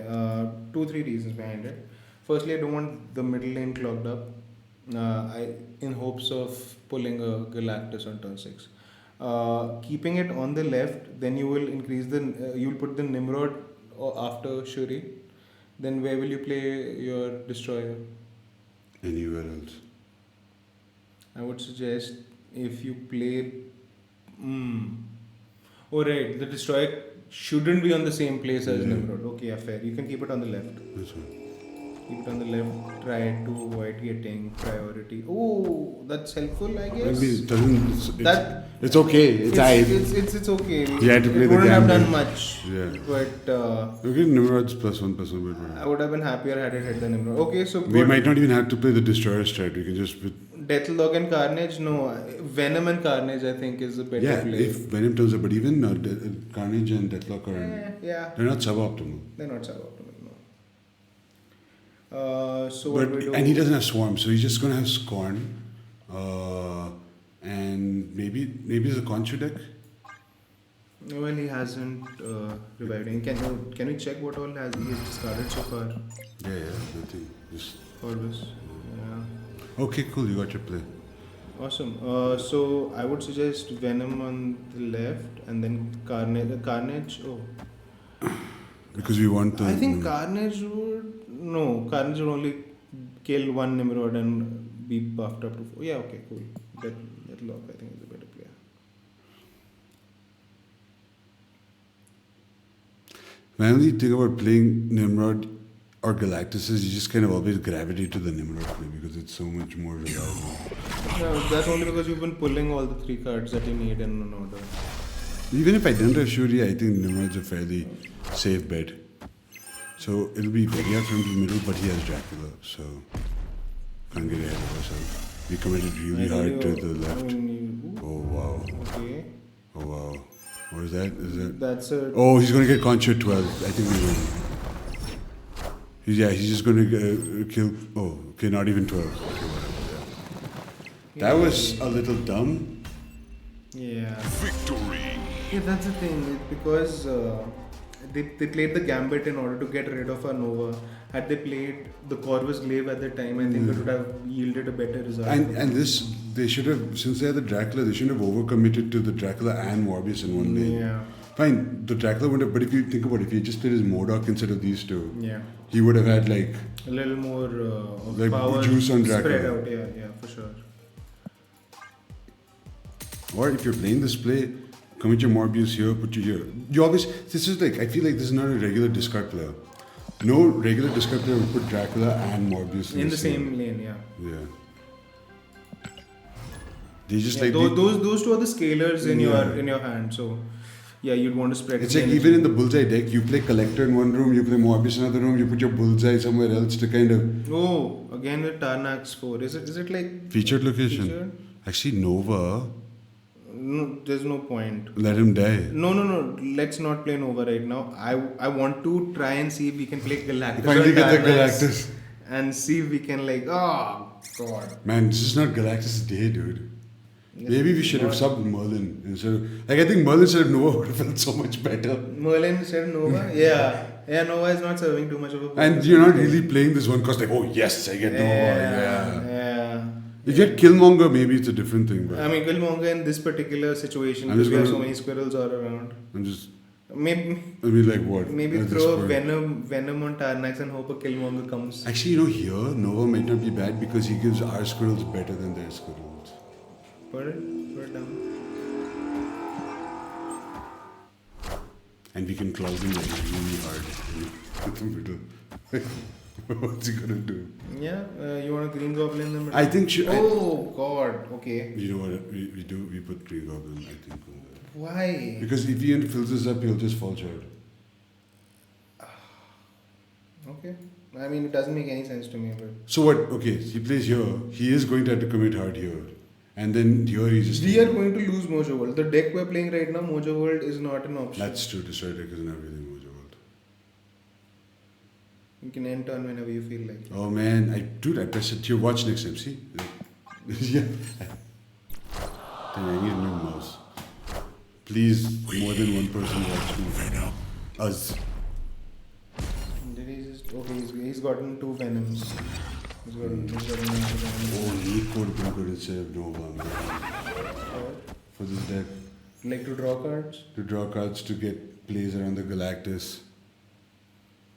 2-3 reasons behind it. Firstly, I don't want the middle lane clogged up. In hopes of pulling a Galactus on turn 6. Keeping it on the left, then you will increase you'll put the Nimrod after Shuri. Then where will you play your Destroyer?
Anywhere else.
I would suggest if you play. Oh, right. The Destroyer shouldn't be on the same place as Nimrod. Okay, yeah, fair. You can keep it on the left.
That's right.
Keep it on the left. Try to avoid getting priority. Oh, that's helpful, I guess.
Maybe it doesn't.
That-
It's okay. It's aight.
It's okay.
You had to play
it
the
wouldn't have
gambit.
done much.
Yeah.
But
Okay, Nimrod's plus one, but
I would have been happier had it hit the Nimrod. Okay, so
we
good.
might not even have to play the Destroyer strat. We can just.
Deathlok and Carnage, no. Venom and Carnage, I think, is a better
Yeah,
play.
if Venom turns up, but even Carnage and Deathlock are.
Yeah.
They're not suboptimal.
They're not suboptimal, no. So what
But,
we do?
and he doesn't have Swarm, so he's just gonna have Scorn. And maybe there's a Conchu deck.
Well, he hasn't revived any. Can we check what all he has discarded so far?
Yeah, nothing. Just.
Corvus. Yeah.
Okay, cool. You got your play.
Awesome. So I would suggest Venom on the left and then Carnage. Oh,
Because we want the.
I think Carnage would. No, Carnage would only kill one Nimrod and be buffed up to 4. Yeah, okay, cool. Deathlock, I think, is a better player.
My only thing about playing Nimrod or Galactus is you just kind of always gravitate to the Nimrod play because it's so much more reliable.
No, that's only because you've been pulling all the 3 cards that you need in an order.
Even if I didn't have Shuri, I think Nimrod's a fairly safe bet. So it'll be very hard for him to middle, but he has Dracula, so can't get ahead of ourselves. We committed really hard to the left. Oh wow.
Okay.
Oh wow. What is that? Is that?
That's a.
Oh, he's gonna get Conchu at 12. I think we win. He's just gonna kill. Oh, okay, not even 12. Okay, whatever. Yeah. That was a little dumb.
Yeah.
Victory!
Yeah, that's the thing. It's because they played the Gambit in order to get rid of our Nova. Had they played the Corvus Glaive at the time, I think it would have yielded a better result.
And this, they should have, since they had the Dracula, they shouldn't have overcommitted to the Dracula and Morbius in one lane.
Yeah.
Fine, the Dracula would have, but if you think about it, if he just played his MODOK instead of these two,
Yeah.
he would have had like,
A little more of
Like
power
juice on
spread
Dracula.
out. Yeah, for sure.
Or if you're playing this play, commit your Morbius here, put you here. You always, this is like, I feel like this is not a regular discard player. No regular discard player would put Dracula and Morbius
in the same lane. Yeah.
Yeah. They just
Yeah,
like,
those two are the scalars in your hand. So yeah, you'd want to spread.
it's
the
like
energy.
even in the Bullseye deck, you play Collector in one room, you play Morbius in another room, you put your Bullseye somewhere else to kind of...
Oh, again with Tarnax 4. Is it like
Featured location.
featured?
Actually, Nova,
No, there's no point.
let him die.
No. Let's not play Nova right now. I want to try and see if we can play Galactus.
Finally
or
get the
Tarnax
Galactus.
and see if we can like. Oh God.
Man, this is not Galactus' day, dude.
Yes,
Maybe we should have subbed Merlin instead of... Like, I think Merlin instead of Nova would have felt so much better.
Merlin said Nova. Yeah, Nova is not serving too much of a purpose.
And you're not really playing this one because like, oh yes, I get Nova. Yeah.
Yeah.
If you get Killmonger, maybe it's a different thing. But
I mean, Killmonger in this particular situation,
I'm
because
just
we have
gonna-
so many squirrels all around.
I'm just...
Maybe
I mean, like what?
maybe
At this
throw
point.
Venom on Tarnax and hope a Killmonger comes.
Actually, here, Nova might not be bad because he gives our squirrels better than their squirrels.
Put it down.
And we can cloud him like really hard in the middle. What's he gonna do?
Yeah, you want a Green Goblin in the middle?
I think...
Oh God. Okay.
you know what we do? We put Green Goblin, I think, on there.
Why?
Because if Ian fills this up, he'll just fall short.
Okay. I mean, it doesn't make any sense to me, but
So what? Okay, he plays here. He is going to have to commit hard here. And then here he just...
we are going to lose Mojo World. The deck we're playing right now, Mojo World, is not an option.
That's true. Destroy deck is not really Mojo World.
You can end turn whenever you feel like.
Oh man, I pressed it. Here, watch next time. See? Yeah. Then I need a new mouse. Please, more than one person watch me. Us.
Did he just? Okay, he's gotten 2 Venoms. He's gotten
Oh, Neat Code been good instead of Nova. Man. For this deck.
Like to draw cards?
To draw cards to get plays around the Galactus.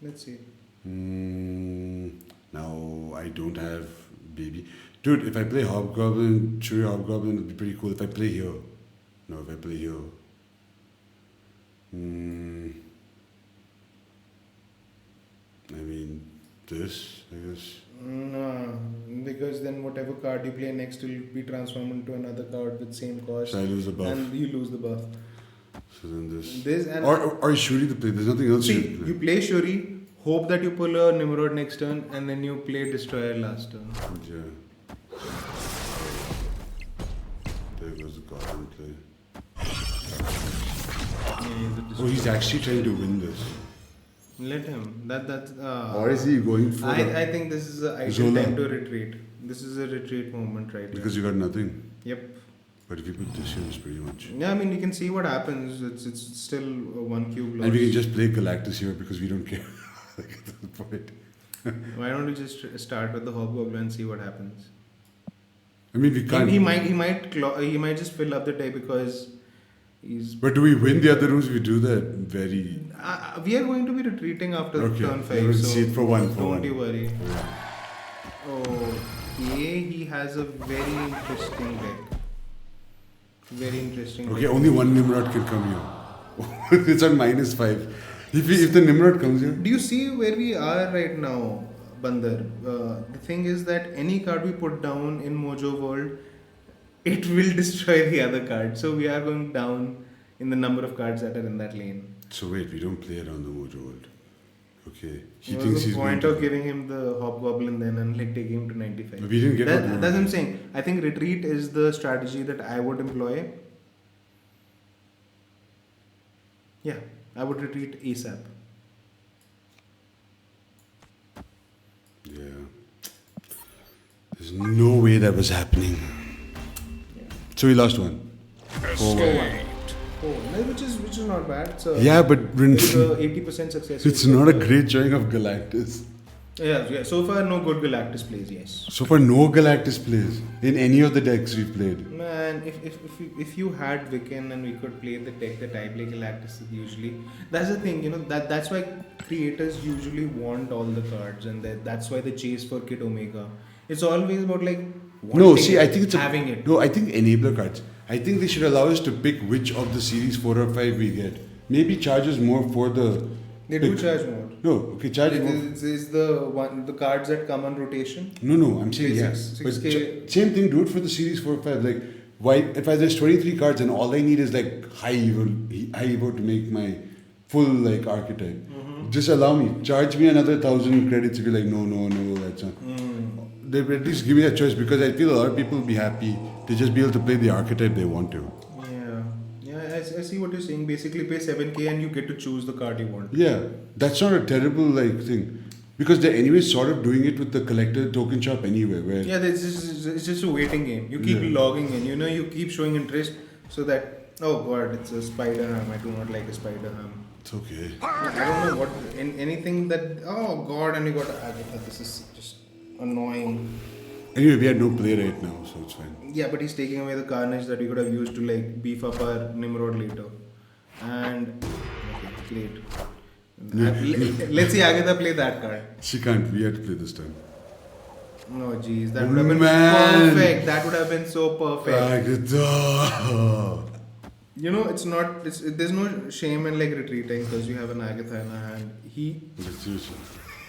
Let's see.
Now I don't have baby. Dude, if I play Hobgoblin, Shuri Hobgoblin would be pretty cool if I play here. No, if I play here. I mean, this, I guess.
No, because then whatever card you play next will be transformed into another card with same cost.
So I lose the buff.
And you lose the buff.
So then this.
This and
Or Shuri to play. There's nothing else
see,
you play.
you play Shuri, hope that you pull a Nimrod next turn, and then you play Destroyer last turn.
Yeah. There goes the Goblin play. Oh, he's actually trying to win this.
Let him. That's.
Or is he going for
I think this is a ideal
Zola.
time to retreat. This is a retreat moment right
because you got nothing.
here. Yep.
But if you put this here, it's pretty much.
Yeah, I mean you can see what happens. It's still a 1 cube loss.
And we can just play Galactus here because we don't care. Like at that point.
Why don't we just start with the Hobgoblin and see what happens?
I mean, we can't.
He might just fill up the deck because he's.
But do we win the other rooms? We do that very.
We are going to be retreating after
Okay,
turn
we're
5.
going to
So
see it for one.
don't you worry. Okay, he has a very interesting deck. Very interesting.
Okay,
deck.
only one Nimrod can come here. It's on -5. If the Nimrod comes here.
Do you see where we are right now, Bandar? The thing is that any card we put down in Mojo World, it will destroy the other card. So we are going down in the number of cards that are in that lane.
So wait, we don't play around the Mojo World. Okay, he
What's
thinks
the
he's
point
going
of
to.
giving him the Hobgoblin then and like taking him to 95?
We didn't get what we
That's what I'm
wanted.
saying. I think retreat is the strategy that I would employ. Yeah, I would retreat ASAP.
Yeah. There's no way that was happening.
Yeah.
So we lost one.
4-1. Oh, which is not bad. It's a,
Yeah, but
it's a 80% success.
it's
rate
not a
of,
great showing of Galactus.
Yeah. So far, no good Galactus plays. Yes.
So far, no Galactus plays in any of the decks we've played.
Man, if you had Wiccan and we could play the deck that I play Galactus usually, that's the thing, that's why creators usually want all the cards and that's why they chase for Kid Omega. It's always about like
No,
wanting
see,
it,
I think it's
having it.
No, I think enabler cards. I think they should allow us to pick which of the series 4 or 5 we get. Maybe charge us more for the.
They do charge more.
No, okay, charge more.
Is the cards that come on rotation?
No, I'm saying yeah. But
6K.
same thing, do it for the series 4 or 5. Like, why? If there's 23 cards and all I need is like high evo to make my full like archetype. Just allow me, charge me another 1,000 credits if you're like, no, that's not. They at least give me a choice because I feel a lot of people will be happy to just be able to play the archetype they want to.
Yeah, I see what you're saying. Basically, pay 7K and you get to choose the card you want.
Yeah, that's not a terrible like thing because they're anyway sort of doing it with the collector token shop anyway. Where
Yeah, it's just a waiting game. You keep logging in. You keep showing interest so that it's a spider ham. I do not like a spider ham.
it's okay.
I don't know what anything that and you got Agatha. This is just annoying.
Anyway, we had no play right now, so it's fine.
Yeah, but he's taking away the carnage that we could have used to like beef up our Nimrod later. And okay, played. Let's see Agatha play that card.
She can't. We had to play this time.
No, jeez, that would have been
Man.
perfect. That would have been so perfect.
Agatha.
It's not. There's no shame in like retreating because you have an Agatha in a hand.
Seriously.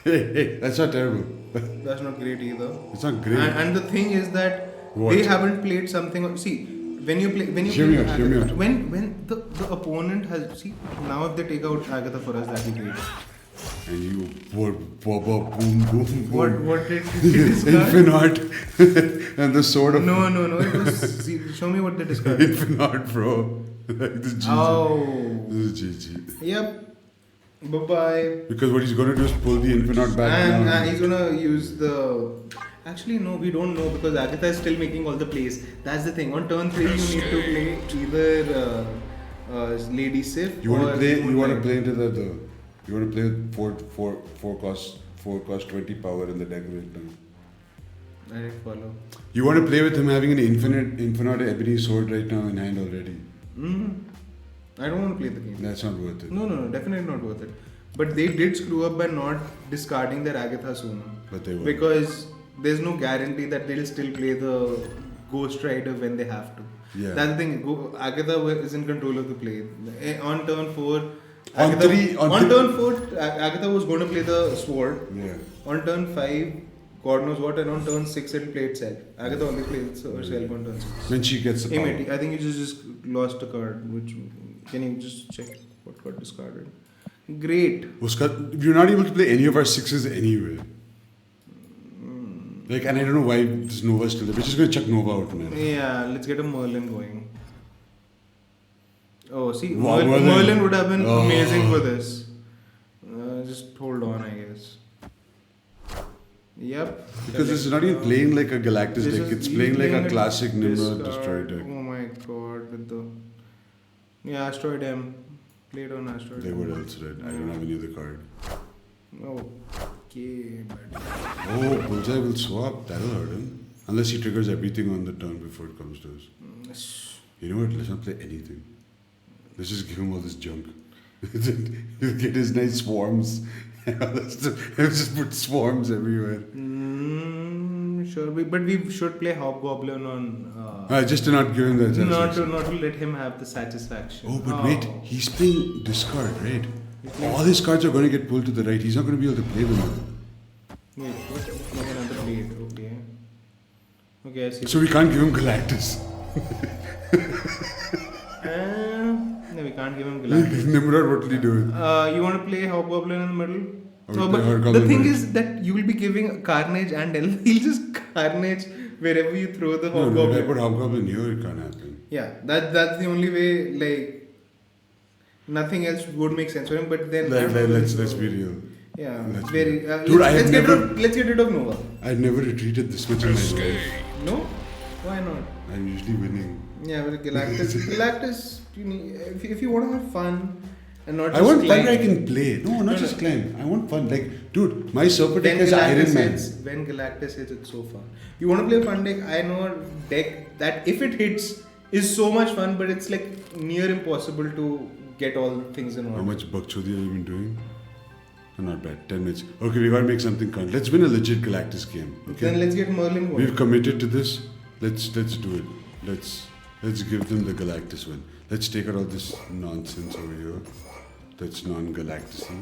Hey, that's not terrible.
That's not great either.
It's not great.
And the thing is that
What?
they haven't played something. See, when you play
Hear me out,
Agatha,
hear me out.
when the opponent has now if they take out Agatha for us, that'd be great.
And you boom.
What did you discard?
Infinite and the sword of
No. It was. See, show me what they discarded.
Infinite, bro. This is GG.
Oh.
This is GG.
Yep. Bye bye.
Because what he's gonna do is pull the Infinite back
And
down.
he's gonna use the. Actually, no, we don't know because Agatha is still making all the plays. That's the thing. On turn 3, you need to play either Lady Sif
You want
or
to play? You want to
Moonlight.
play into the? You want to play with four cost 20 power in the deck right now.
I didn't follow.
You want to play with him having an infinite ebony sword right now in hand already.
I don't want to play the game.
That's not worth it.
No, definitely not worth it. But they did screw up by not discarding their Agatha sooner.
But they were.
Because there's no guarantee that they'll still play the Ghost Rider when they have to.
Yeah.
That's the thing. Agatha is in control of the play. On turn 4,
On
turn 4, Agatha was going to play the sword.
Yeah.
On turn 5, God knows what, and on turn 6 it'll play itself. Agatha only plays herself on turn 6.
When she gets the
Hey
power.
matey, I think you just lost a card. Which can you just check what got discarded? Great.
You're not able to play any of our sixes anyway. Like, and I don't know why this Nova still there. We're just gonna chuck Nova out, man.
Yeah, let's get a Merlin going. Oh, see,
Wow,
Merlin would have been
Oh.
amazing for this. Just hold on, I guess. Yep.
Because it's not even playing like a Galactus
This
deck.
is-
It's
he's
playing like a
playing
classic Nimrod
discard.
Destroyer deck.
Oh my god, with the Asteroid M. Played on Asteroid
They
M.
what else, right? I don't have any other card.
Okay, but
Oh, Bullseye will swap. That'll hurt him. Unless he triggers everything on the turn before it comes to us. You know what? Let's not play anything. Let's just give him all this junk. He'll get his nice swarms. Let's just put swarms everywhere.
Sure, but we should play Hobgoblin on.
Just to not give him that
Not
satisfaction.
to let him have the satisfaction.
Oh, but wait. He's playing discard, right? All his cards are going to get pulled to the right. He's not going to be able to play them.
Wait, what? Make another blade. Okay. Okay, I see.
So we can't give him Galactus.
No, we can't give him Galactus.
Nimrod, what will he do?
You want to play Hobgoblin in the middle?
Or
So,
play
but
Hobgoblin
the thing
right.
is that you will be giving Carnage and he'll just Carnage wherever you throw the
No,
Hobgoblin.
if I put Hobgoblin here, it can't happen.
Yeah, that's the only way. Like nothing else would make sense for him. But then
Let's be real.
Yeah,
Let's
very.
be- Dude,
let's get rid of Nova.
I've never retreated this much in my life.
No, why not?
I'm usually winning.
Yeah, but Galactus. You need, if you want to have fun and not.
I
just
want fun
climb,
where I can play. No, not just climb. I want fun. Like, dude, my Serpent deck has Iron Man.
When Galactus hits, it's so fun. You want to play a fun deck? I know a deck that if it hits is so much fun, but it's like near impossible to get all things in order.
How much Bakchodi have you been doing? Not bad. 10 minutes. Okay, we gotta make something count. Let's win a legit Galactus game. Okay.
Then let's get Merlin going.
We've committed to this. Let's do it. Let's give them the Galactus one. Let's take out all this nonsense over here. That's non-Galactus-y.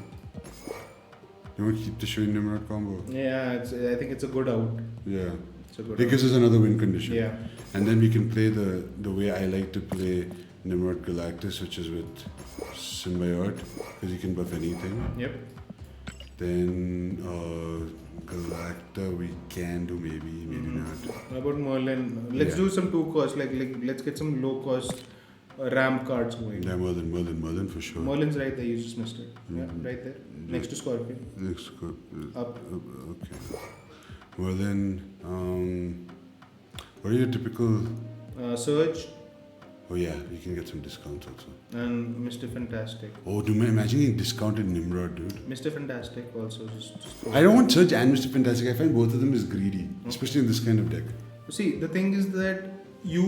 You want to keep the Shuri Nimrod combo?
Yeah, I think it's a good out.
Yeah.
It's a good
It gives us another win condition.
Yeah.
And then we can play the way I like to play Nimrod Galactus, which is with Symbiote, because you can buff anything.
Yep.
Then Galacta we can do maybe not.
How about Merlin? Let's
Yeah.
do some 2 cost, like let's get some low cost ramp cards going.
Yeah, Merlin for sure.
Merlin's right there, you just missed it. Yeah, right there. Next to Scorpion.
Next,
Up.
okay. Merlin. What are your typical?
Surge
Oh yeah, you can get some discounts also.
and Mr. Fantastic.
Oh, imagine getting discounted Nimrod, dude.
Mr. Fantastic also just
I don't want Surge and Mr. Fantastic. I find both of them is greedy, especially in this kind of deck.
See, the thing is that you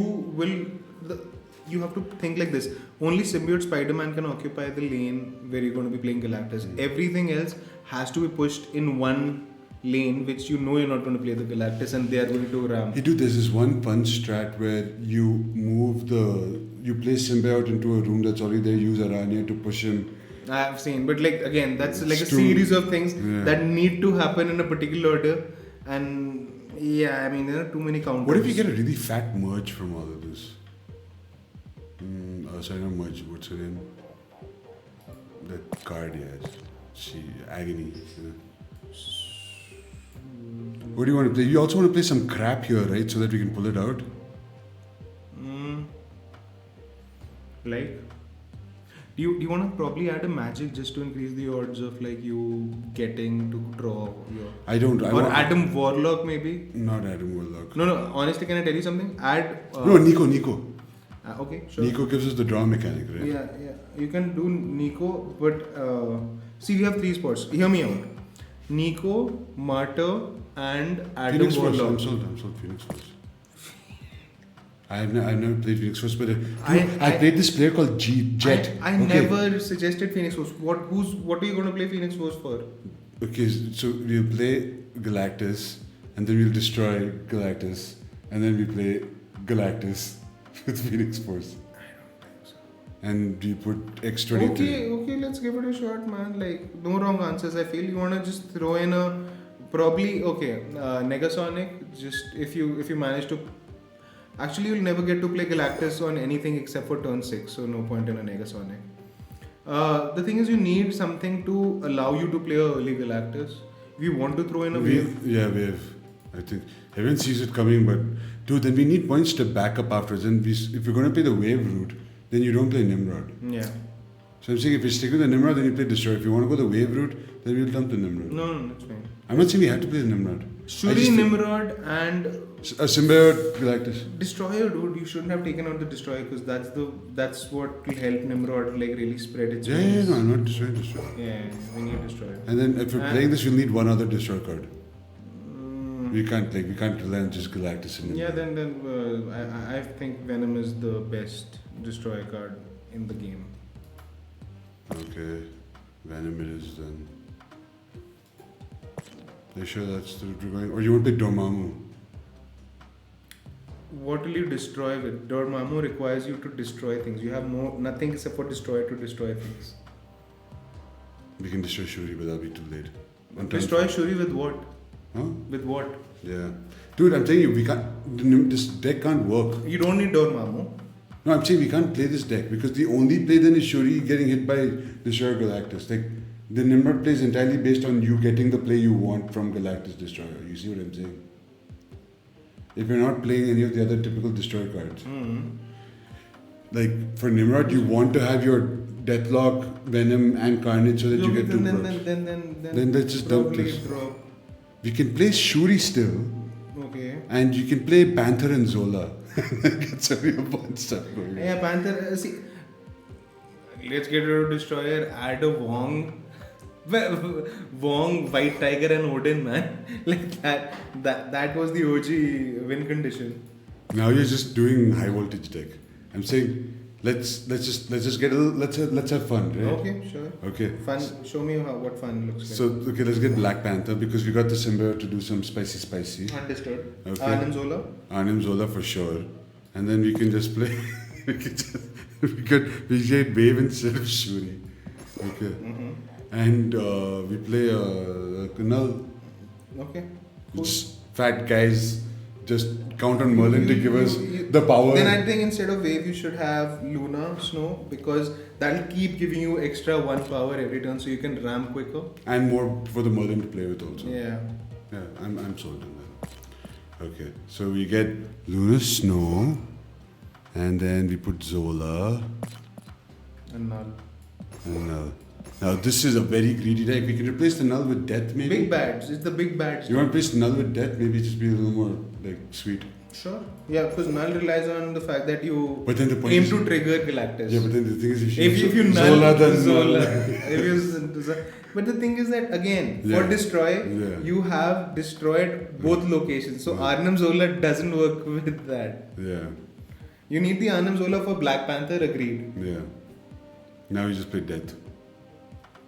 have to think like this. Only Symbiote Spider-Man can occupy the lane where you're going to be playing Galactus. Everything else has to be pushed in one lane, which you know you're not going to play the Galactus, and they are going to ram.
Hey dude, there's this one punch strat where you place Symbiote into a room that's already there, use Aranya to push him.
I've seen, but like again, that's like a
It's too-
series of things
Yeah.
that need to happen in a particular order, and yeah, I mean there are too many counters.
What if you get a really fat merge from all of this? Sorry, not merge. What's her name? That card, yeah. Agony. Yeah. What do you want to play? You also want to play some crap here, right? So that we can pull it out.
Like, do you want to probably add a magic just to increase the odds of like you getting to draw your
I don't. I
or
want,
Adam Warlock maybe?
Not Adam Warlock.
No. Honestly, can I tell you something? Add.
No, Nico.
Okay, sure.
Nico gives us the draw mechanic, right?
Yeah. You can do Nico, but see, we have 3 spots. Hear me out. Nico, Martyr, and Adam
Phoenix Force.
Warlock.
I'm sold Phoenix Force. I've never played Phoenix Force, but I played this player called Jet.
I
Okay.
never suggested Phoenix Force. What are you going to play Phoenix Force for?
Okay, so we'll play Galactus, and then we'll destroy Galactus, and then we play Galactus with Phoenix Force. And we put X23.
Okay, let's give it a shot, man. Like, no wrong answers. I feel you wanna just throw in a probably Negasonic. Just if you manage to, actually you'll never get to play Galactus on anything except for turn 6. So no point in a Negasonic. The thing is, you need something to allow you to play a early Galactus. We want to throw in a wave.
Wave. I think everyone sees it coming, but dude, then we need points to back up afterwards. And if we're going to play the wave route, then you don't play Nimrod.
Yeah.
So I'm saying if you stick with the Nimrod, then you play Destroyer. If you want to go the wave route, then we'll dump the Nimrod.
No, that's fine.
I'm not saying we have to play the Nimrod.
Shuri, Nimrod, and
A Symbiote Galactus.
Destroyer, dude. You shouldn't have taken out the Destroyer because that's what will help Nimrod like really spread its wings.
No, I'm not destroying Destroyer.
Yeah, we need Destroyer.
And then if we're playing this, we'll need one other Destroyer card.
Mm,
We can't rely on just Galactus and
yeah, then I think Venom is the best Destroyer card in the game.
Okay, Venom it is then. Are you sure that's the route we're going? Or you want to play Dormammu?
What will you destroy with? Dormammu requires you to destroy things. You have nothing except for Destroyer to destroy things.
We can destroy Shuri, but that'll be too late. On turn
Destroy
4.
Shuri with what?
Huh?
With what?
Yeah. Dude, I'm telling you, we can't. This deck can't work.
You don't need Dormammu.
No, I'm saying we can't play this deck because the only play then is Shuri getting hit by Destroyer Galactus. Like, the Nimrod play is entirely based on you getting the play you want from Galactus Destroyer. You see what I'm saying? If you're not playing any of the other typical Destroyer cards. Like, for Nimrod, you want to have your Deathlock, Venom, and Carnage so that you get two procs. Then let's just dump
probably
this.
drop.
We can play Shuri still,
Okay.
and you can play Panther and Zola. Get some real fun stuff going.
Yeah, Panther. See, let's get rid of Destroyer. Add a Wong, White Tiger, and Odin, man. Like that was the OG win condition.
Now you're just doing high voltage deck. I'm saying let's just get a little, let's have fun, right?
Okay, sure.
Okay.
Fun. Show me what fun looks like.
So okay, let's get Black Panther because we got the Symbiote to do some spicy.
Understood.
Okay.
Anand Zola.
Arnim Zola for sure. and then we can just play. We get Wave instead of Shuri. Okay. And we play Kunal.
Okay. Cool.
It's fat guys just count on Merlin to give us the power.
Then I think instead of Wave, you should have Luna Snow, because that'll keep giving you extra 1 power every turn, so you can ramp quicker.
And more for the Merlin to play with also.
Yeah.
Yeah, I'm sold on that. Okay, so we get Luna Snow, and then we put Zola.
And Null.
And now this is a very greedy deck. We can replace the Null with Death maybe.
Big bads. It's the big bads.
You want to replace Null with Death? Maybe just be a little more like sweet.
Sure. Yeah, because Null relies on the fact that you
But then the point
aim
is,
to trigger Galactus.
yeah, but then the thing is,
if you null
Zola, then
Zola. But the thing is that again,
Yeah.
for destroy,
Yeah.
you have destroyed both locations. So Arnhem Zola doesn't work with that.
Yeah,
You need the Arnhem Zola for Black Panther. Agreed.
yeah. Now we just play Death,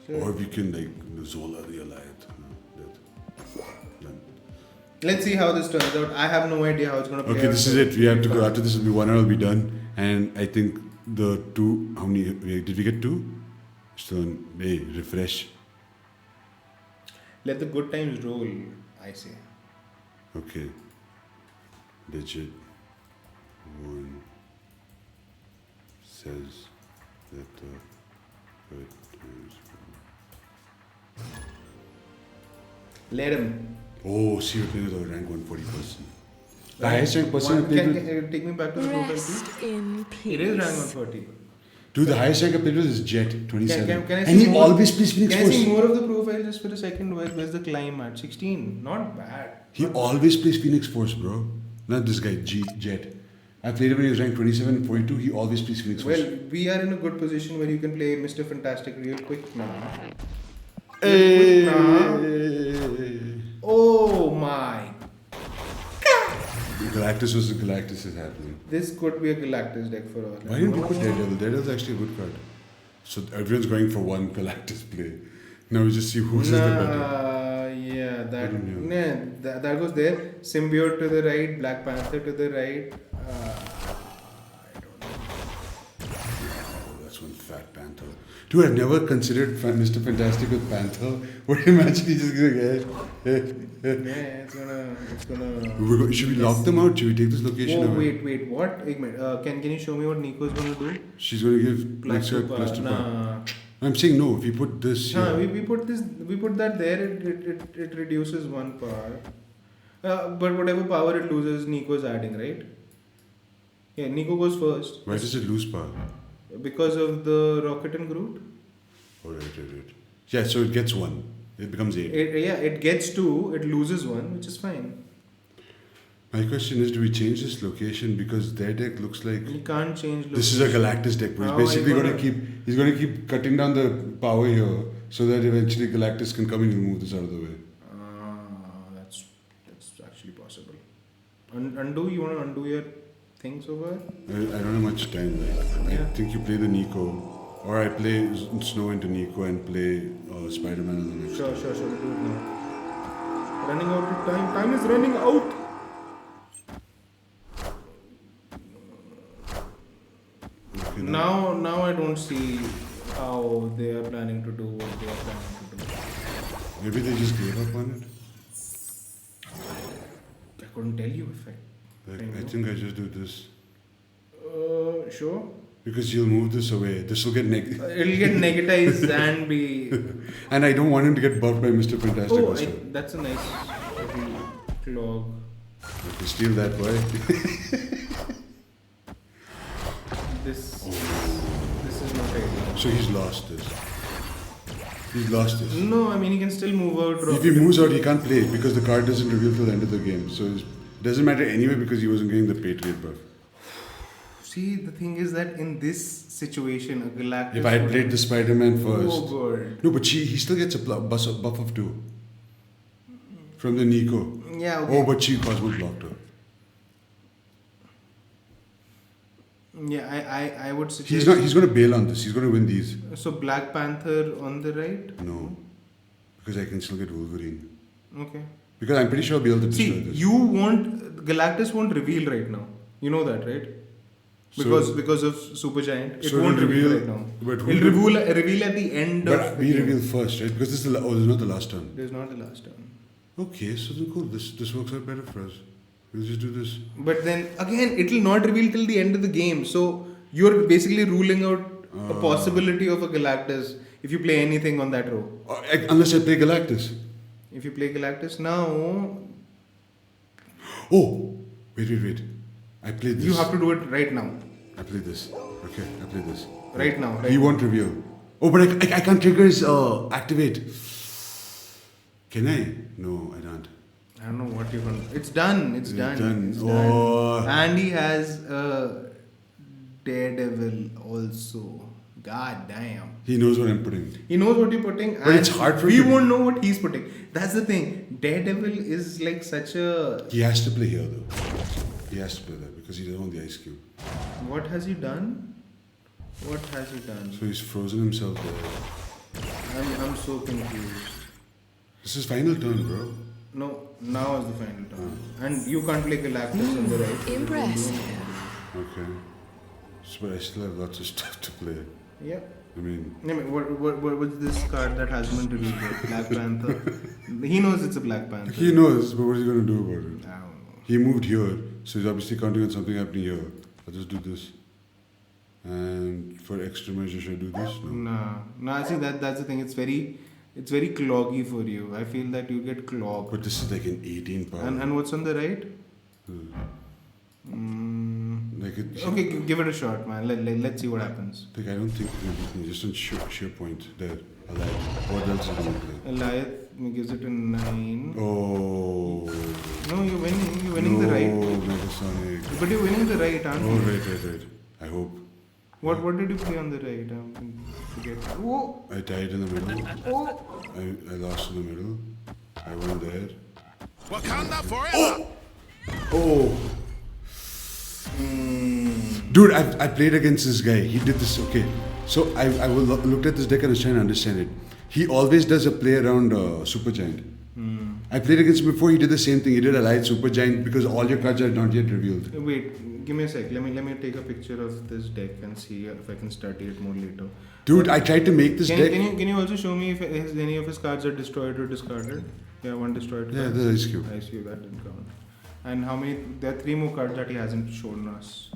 Sure.
or we can like Zola the Alliance. Death. Done.
Let's see how this turns out. I have no idea how it's gonna play.
Okay,
out.
this is it. We have to go. After this will be 1 hour. Will be done, and I think the two. How many? Did we get 2? So hey, refresh.
Let the good times roll. I say.
Okay. Digit 1 says that the good times roll.
Let him.
Oh, see, you're playing with a rank 140 person. The highest rank person I played with.
Can take me back to the profile,
Rest
please?
in peace.
It is rank 140.
Dude, the highest rank I played with is Jet 27.
Can I
and
see
he
more?
always plays Phoenix
Can I see
Force.
more of the profile just for a second? Where's the climb at? 16. Not bad.
He always plays Phoenix Force, bro. Not this guy, Jet. I played him when he was ranked 27, 42. He always plays Phoenix Force.
Well, we are in a good position where you can play Mr. Fantastic real quick now.
Hey.
Oh my.
Galactus versus Galactus is happening.
This could be a Galactus deck for all.
Why didn't you put Daredevil? Daredevil's actually a good card. So everyone's going for one Galactus play. Now we just see who's the better.
Yeah, that,
Didn't you?
nah, that goes there. Symbiote to the right, Black Panther to the right. I don't know.
Oh, that's one fat Panther. Dude, I've never considered Mr. Fantastic with Panther. What do you imagine he just going,
Yeah, it's gonna.
Should we lock them out? Should we take this location
Oh,
away?
wait, what? Ek minute. Can you show me what Nico's gonna do?
She's going to give next card plus 2 power.
Nah.
I'm saying no, if we put this here.
Nah, we put that there. It reduces 1 power. But whatever power it loses, Nico's adding, right? Yeah, Nico goes first.
Why does it lose power?
Because of the Rocket and Groot.
Oh, right. Yeah, so it gets 1. It becomes 8.
It gets 2, it loses 1, which is fine.
My question is, do we change this location? Because their deck looks like...
You can't change
This is a Galactus deck, bro.
How
He's
are you
basically going
gonna-
to keep... He's going to keep cutting down the power here so that eventually Galactus can come in and move this out of the way.
That's actually possible. Undo? You want to undo your things over?
I don't have much time. Like,
Yeah.
I think you play the Nico. Or I play Snow into Nico and play Spider-Man on the next
Sure,
turn.
we'll do it now. Running out of time. Time is running out.
Okay,
Now I don't see how they are planning to do what they are planning to do.
Maybe they just gave up on it.
I couldn't tell you if
Like, I think I just do this.
Sure.
Because you'll move this away. This will get
It'll get negatized and be.
And I don't want him to get buffed by Mr. Fantastic
Oh,
also.
that's a nice little clog.
Okay, steal that boy.
This is not ideal.
So he's lost this. He's lost this.
No, I mean he can still move out.
If he moves out, he can't play it because the card doesn't reveal till the end of the game. So it doesn't matter anyway because he wasn't getting the Patriot buff.
See, the thing is that in this situation, a Galactus.
If I had played the Spider-Man first.
Oh god.
No, but he still gets a buff of 2. From the Nico.
Yeah. Okay.
Oh, but she Cosmo blocked her.
Yeah, I would suggest.
He's going to bail on this. He's going to win these.
So Black Panther on the right.
No. Because I can still get Wolverine.
Okay.
Because I'm pretty sure I'll be able to destroy
See,
this.
you won't. Galactus won't reveal right now. You know that, right?
So-
Because of Supergiant, it
So
won't
it'll
reveal
reveal-
right now.
but who
It'll
will-
reveal at the end
But
of the
we
game.
reveal first, right? Because this is this is not the last turn.
There's not the last turn.
Okay, so then cool. This works out better for us. We'll just do this.
But then again, it will not reveal till the end of the game. So you're basically ruling out a possibility of a Galactus if you play anything on that row.
Unless I play Galactus.
If you play Galactus now,
Oh, wait. I played this.
you have to do it right now.
I played this. Okay, I played this.
Right now. Right
He
now.
won't reveal. Oh, but I can't trigger his activate. Can I? No, I can't.
I don't know what you're going to. It's done. It's done. It's
Oh.
done. And he has a Daredevil also. God damn.
He knows what I'm putting.
He knows what you're putting.
But it's hard for
we
him to-
won't know what he's putting. That's the thing. Daredevil is like such a.
He has to play here though. He has to play that because he doesn't want the ice cube.
What has he done? What has he done?
So he's frozen himself there.
I'm so confused.
This is final turn, bro.
No, now is the final turn. And you can't play Galactus on the right.
Impressive.
Okay. So, but I still have lots of stuff to play.
Yeah.
I mean,
I mean, what's this card that hasn't been revealed yet? Black Panther. He knows it's a Black Panther.
he knows, but what is he going to do about it?
I don't know.
He moved here, so he's obviously counting on something happening here. I'll just do this. And for extra measure, should I do this? No.
Nah. See that's the thing. It's very cloggy for you. I feel that you get clogged.
But this is like an 18 power.
And what's on the right?
Like it,
Okay, give it a shot, man. Let's see what happens.
Like I don't think anything. Just on sheer point. There. Alive. What else is going to play?
Goliath gives it a 9.
Oh.
No, you're winning. You're winning the right.
No, Megasonic.
But you're winning the right, aren't
Oh,
you?
right. I hope.
What did you play on the right? I forget. Oh,
I died in the middle.
oh.
I lost in the middle. I won there.
Wakanda forever.
Oh. Dude, I played against this guy. He did this. Okay. So I looked at this deck and I was trying to understand it. He always does a play around Supergiant. I played against him before. He did the same thing. He did Allied Supergiant because all your cards are not yet revealed.
Wait, give me a sec. Let me take a picture of this deck and see if I can study it more later.
Dude, I tried to make this deck.
Can you also show me if any of his cards are destroyed or discarded? Yeah, one destroyed.
Yeah,
card.
the Ice Cube.
I see that didn't count. And how many? There are 3 more cards that he hasn't shown us.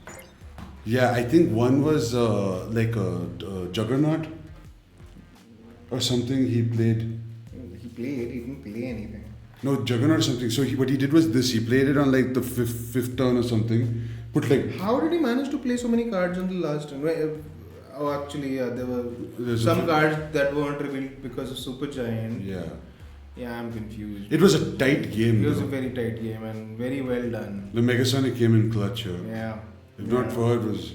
Yeah, I think one was like a Juggernaut or something. He played.
He played. He didn't play anything.
No, Juggernaut or something. So what he did was this. He played it on like the fifth turn or something. Put like.
How did he manage to play so many cards on the last turn? Oh, actually, yeah, there were
There's
some
a-
cards that weren't revealed because of Supergiant.
Yeah.
Yeah, I'm confused.
It was a tight game.
It was a
though.
very tight game and very well done.
The Megasonic came in clutch here.
Yeah.
If not for it was.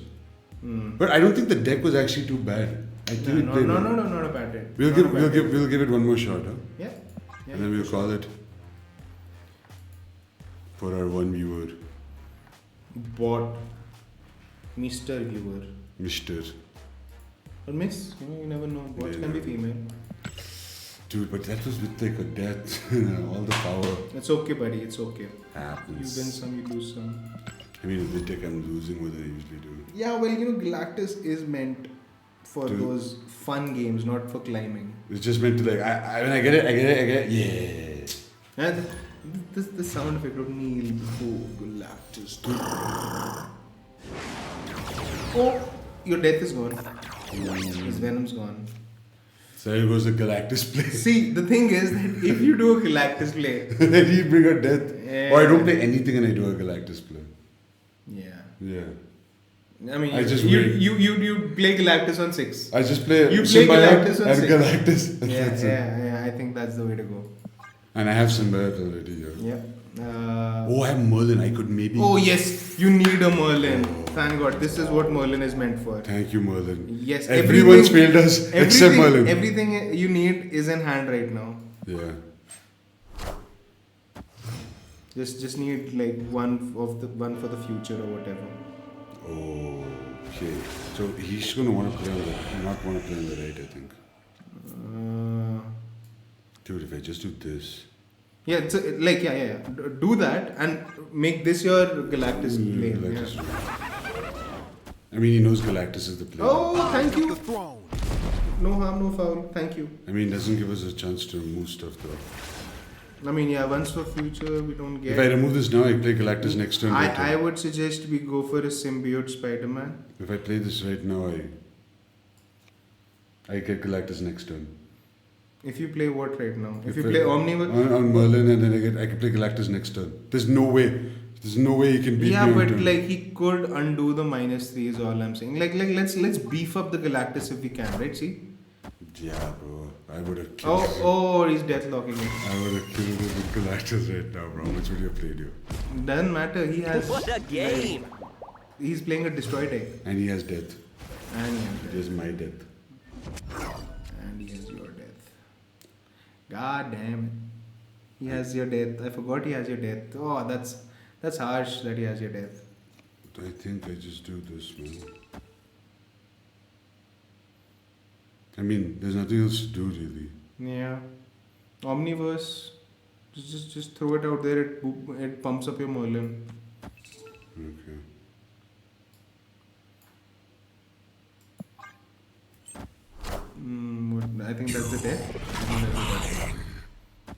Mm.
But I don't think the deck was actually too bad. I think it
No,
played well.
not a bad deck.
We'll
Not
give
a bad deck.
we'll give it one more shot, huh?
Yeah. Yeah.
And then we'll call it for our one viewer,
Bot. Mr. Viewer.
Mister.
Or Miss. You never know. Bots can be female.
Dude, but that was with like a death, all the power
It's okay, buddy. It's okay. You
happens.
win some, you lose some.
I mean, if they take, I'm losing more than I usually do.
Yeah, well, Galactus is meant for
Dude.
those fun games, not for climbing.
It's just meant to like, when I get it, yeah.
And the sound effect of kneel before Galactus. Oh, your death is gone. His venom's gone.
So here goes the Galactus play.
See, the thing is that if you do a Galactus play,
Then he bring a death.
Yeah.
Or I don't play anything and I do a Galactus play.
yeah.
Yeah.
I mean,
I just
you,
wait.
you play Galactus on 6.
I just play
You play
Symbiote
Galactus on
and
six.
Galactus.
Yeah,
That's it.
yeah. I think that's the way to go.
And I have Symbiote already here.
Yeah.
Oh, I have Merlin. I could maybe.
Oh yes, you need a Merlin. Thank God, this is what Merlin is meant for.
Thank you, Merlin.
Yes,
Everyone's
everything-
failed us except Merlin.
Everything you need is in hand right now.
Yeah.
Just need like one for the future or whatever.
Oh, okay. So he's gonna want to play on the, not want to play on the right, I think.
Uh,
Dude, if I just do this,
Yeah, it's yeah. Do that and make this your Galactus lane.
Galactus.
Yeah.
I mean, he knows Galactus is the player.
Oh, thank you.
The throne.
No harm, no foul. Thank you.
I mean, it doesn't give us a chance to remove stuff though.
I mean, yeah, once for future, we don't get.
If I remove this now, I play Galactus next turn. right?
I would suggest we go for a symbiote Spider-Man.
If I play this right now, I get Galactus next turn.
If you play what right now? If you
I-
play Omniverse?
on Merlin, and then I can play Galactus next turn. There's no way. There's no way he can beat
Yeah,
me on
but
turn.
like he could undo the -3 is all I'm saying. Like let's beef up the Galactus if we can, right? See?
Yeah, bro. I would have killed.
Oh, he's deathlocking it.
I would have killed it with Galactus right now, bro. How much would you have played you?
Doesn't matter. He has.
What a game!
He's playing a destroy deck,
And he has death.
and
It is my death.
he has your death. God damn it. He has your death. I forgot he has your death. Oh, that's harsh that he has your death.
I think I just do this, man. I mean, there's nothing else to do, really.
Yeah. Omniverse. Just throw it out there. It pumps up your Merlin.
Okay.
I think that's the death. I think that's the death.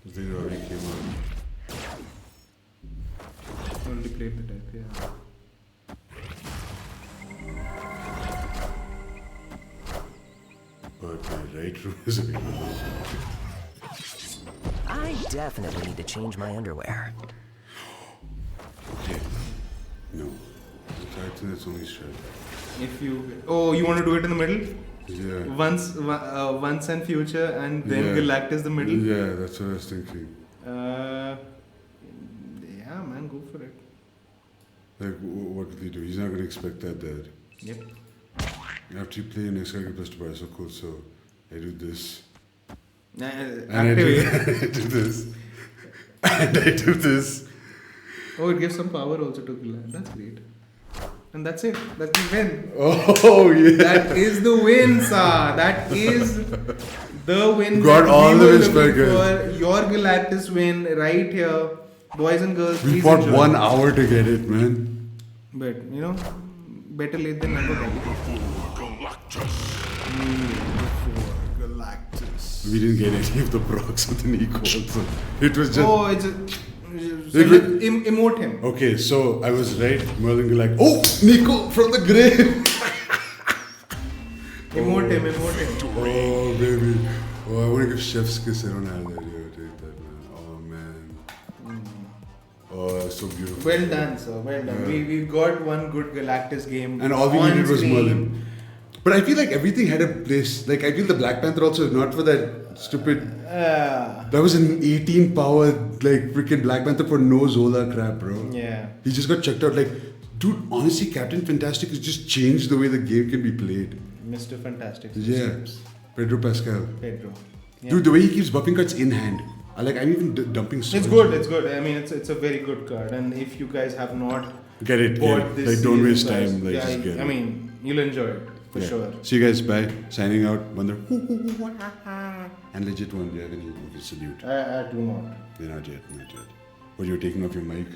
The thing already came out.
Only played the death. Yeah.
But my right room is available.
I definitely need to change my underwear.
Okay. No. I think that's only shred.
If you you want to do it in the middle?
Yeah.
Once and future, and then
Yeah.
Galactus the middle.
Yeah, that's what I was thinking.
Yeah, man, go for it.
Like, what will he do? He's not going to expect that dead.
Yep.
After you play your next character plus to buy, so cool. So I do this. And
Activate.
I do this. And I do this.
Oh, it gives some power also to Galactus. That's great. And that's it. That's the win.
Oh, yeah.
That is the win, sir. That is the win.
Got
that
all
we
the
were
respect,
looking
guys.
for. Your Galactus win right here. Boys and girls,
We
please
fought
enjoy.
1 hour to get it, man.
But, better late than never.
Galactus.
We didn't get any of the procs with the Nico also. It was just.
Oh, it's a. So
It would-
emote him.
Okay, so I was right. Merlin Galactus. Oh, Nico from the grave.
Emote him.
Oh, baby. Oh, I want to give Chef's Kiss. I don't have that. Yeah, take that, man. Oh, man. Oh, that's so beautiful.
Well done, sir. Well done.
Yeah.
We got one good Galactus game.
And all we
on
needed was
screen.
Merlin. But I feel like everything had a place. Like, I feel the Black Panther also, not for that stupid. That was an 18 power, like, freaking Black Panther for no Zola crap, bro.
Yeah.
He just got checked out. Like, dude, honestly, Captain Fantastic has just changed the way the game can be played.
Mr. Fantastic.
Yeah. Pedro Pascal.
Pedro. Yeah.
Dude, the way he keeps buffing cards in hand. I'm even dumping so
It's
much.
good. It's good. I mean, it's a very good card. And if you guys have not
Get it.
bought
Yeah.
this,
Like, don't
series,
waste
guys,
time. Like,
yeah,
just get
I
it.
mean, you'll enjoy it for
Yeah.
sure.
See you guys. Bye. Signing out. Wonder. And legit one. Do you have any salute?
I do not.
Not yet. Not yet. But you're taking off your mic.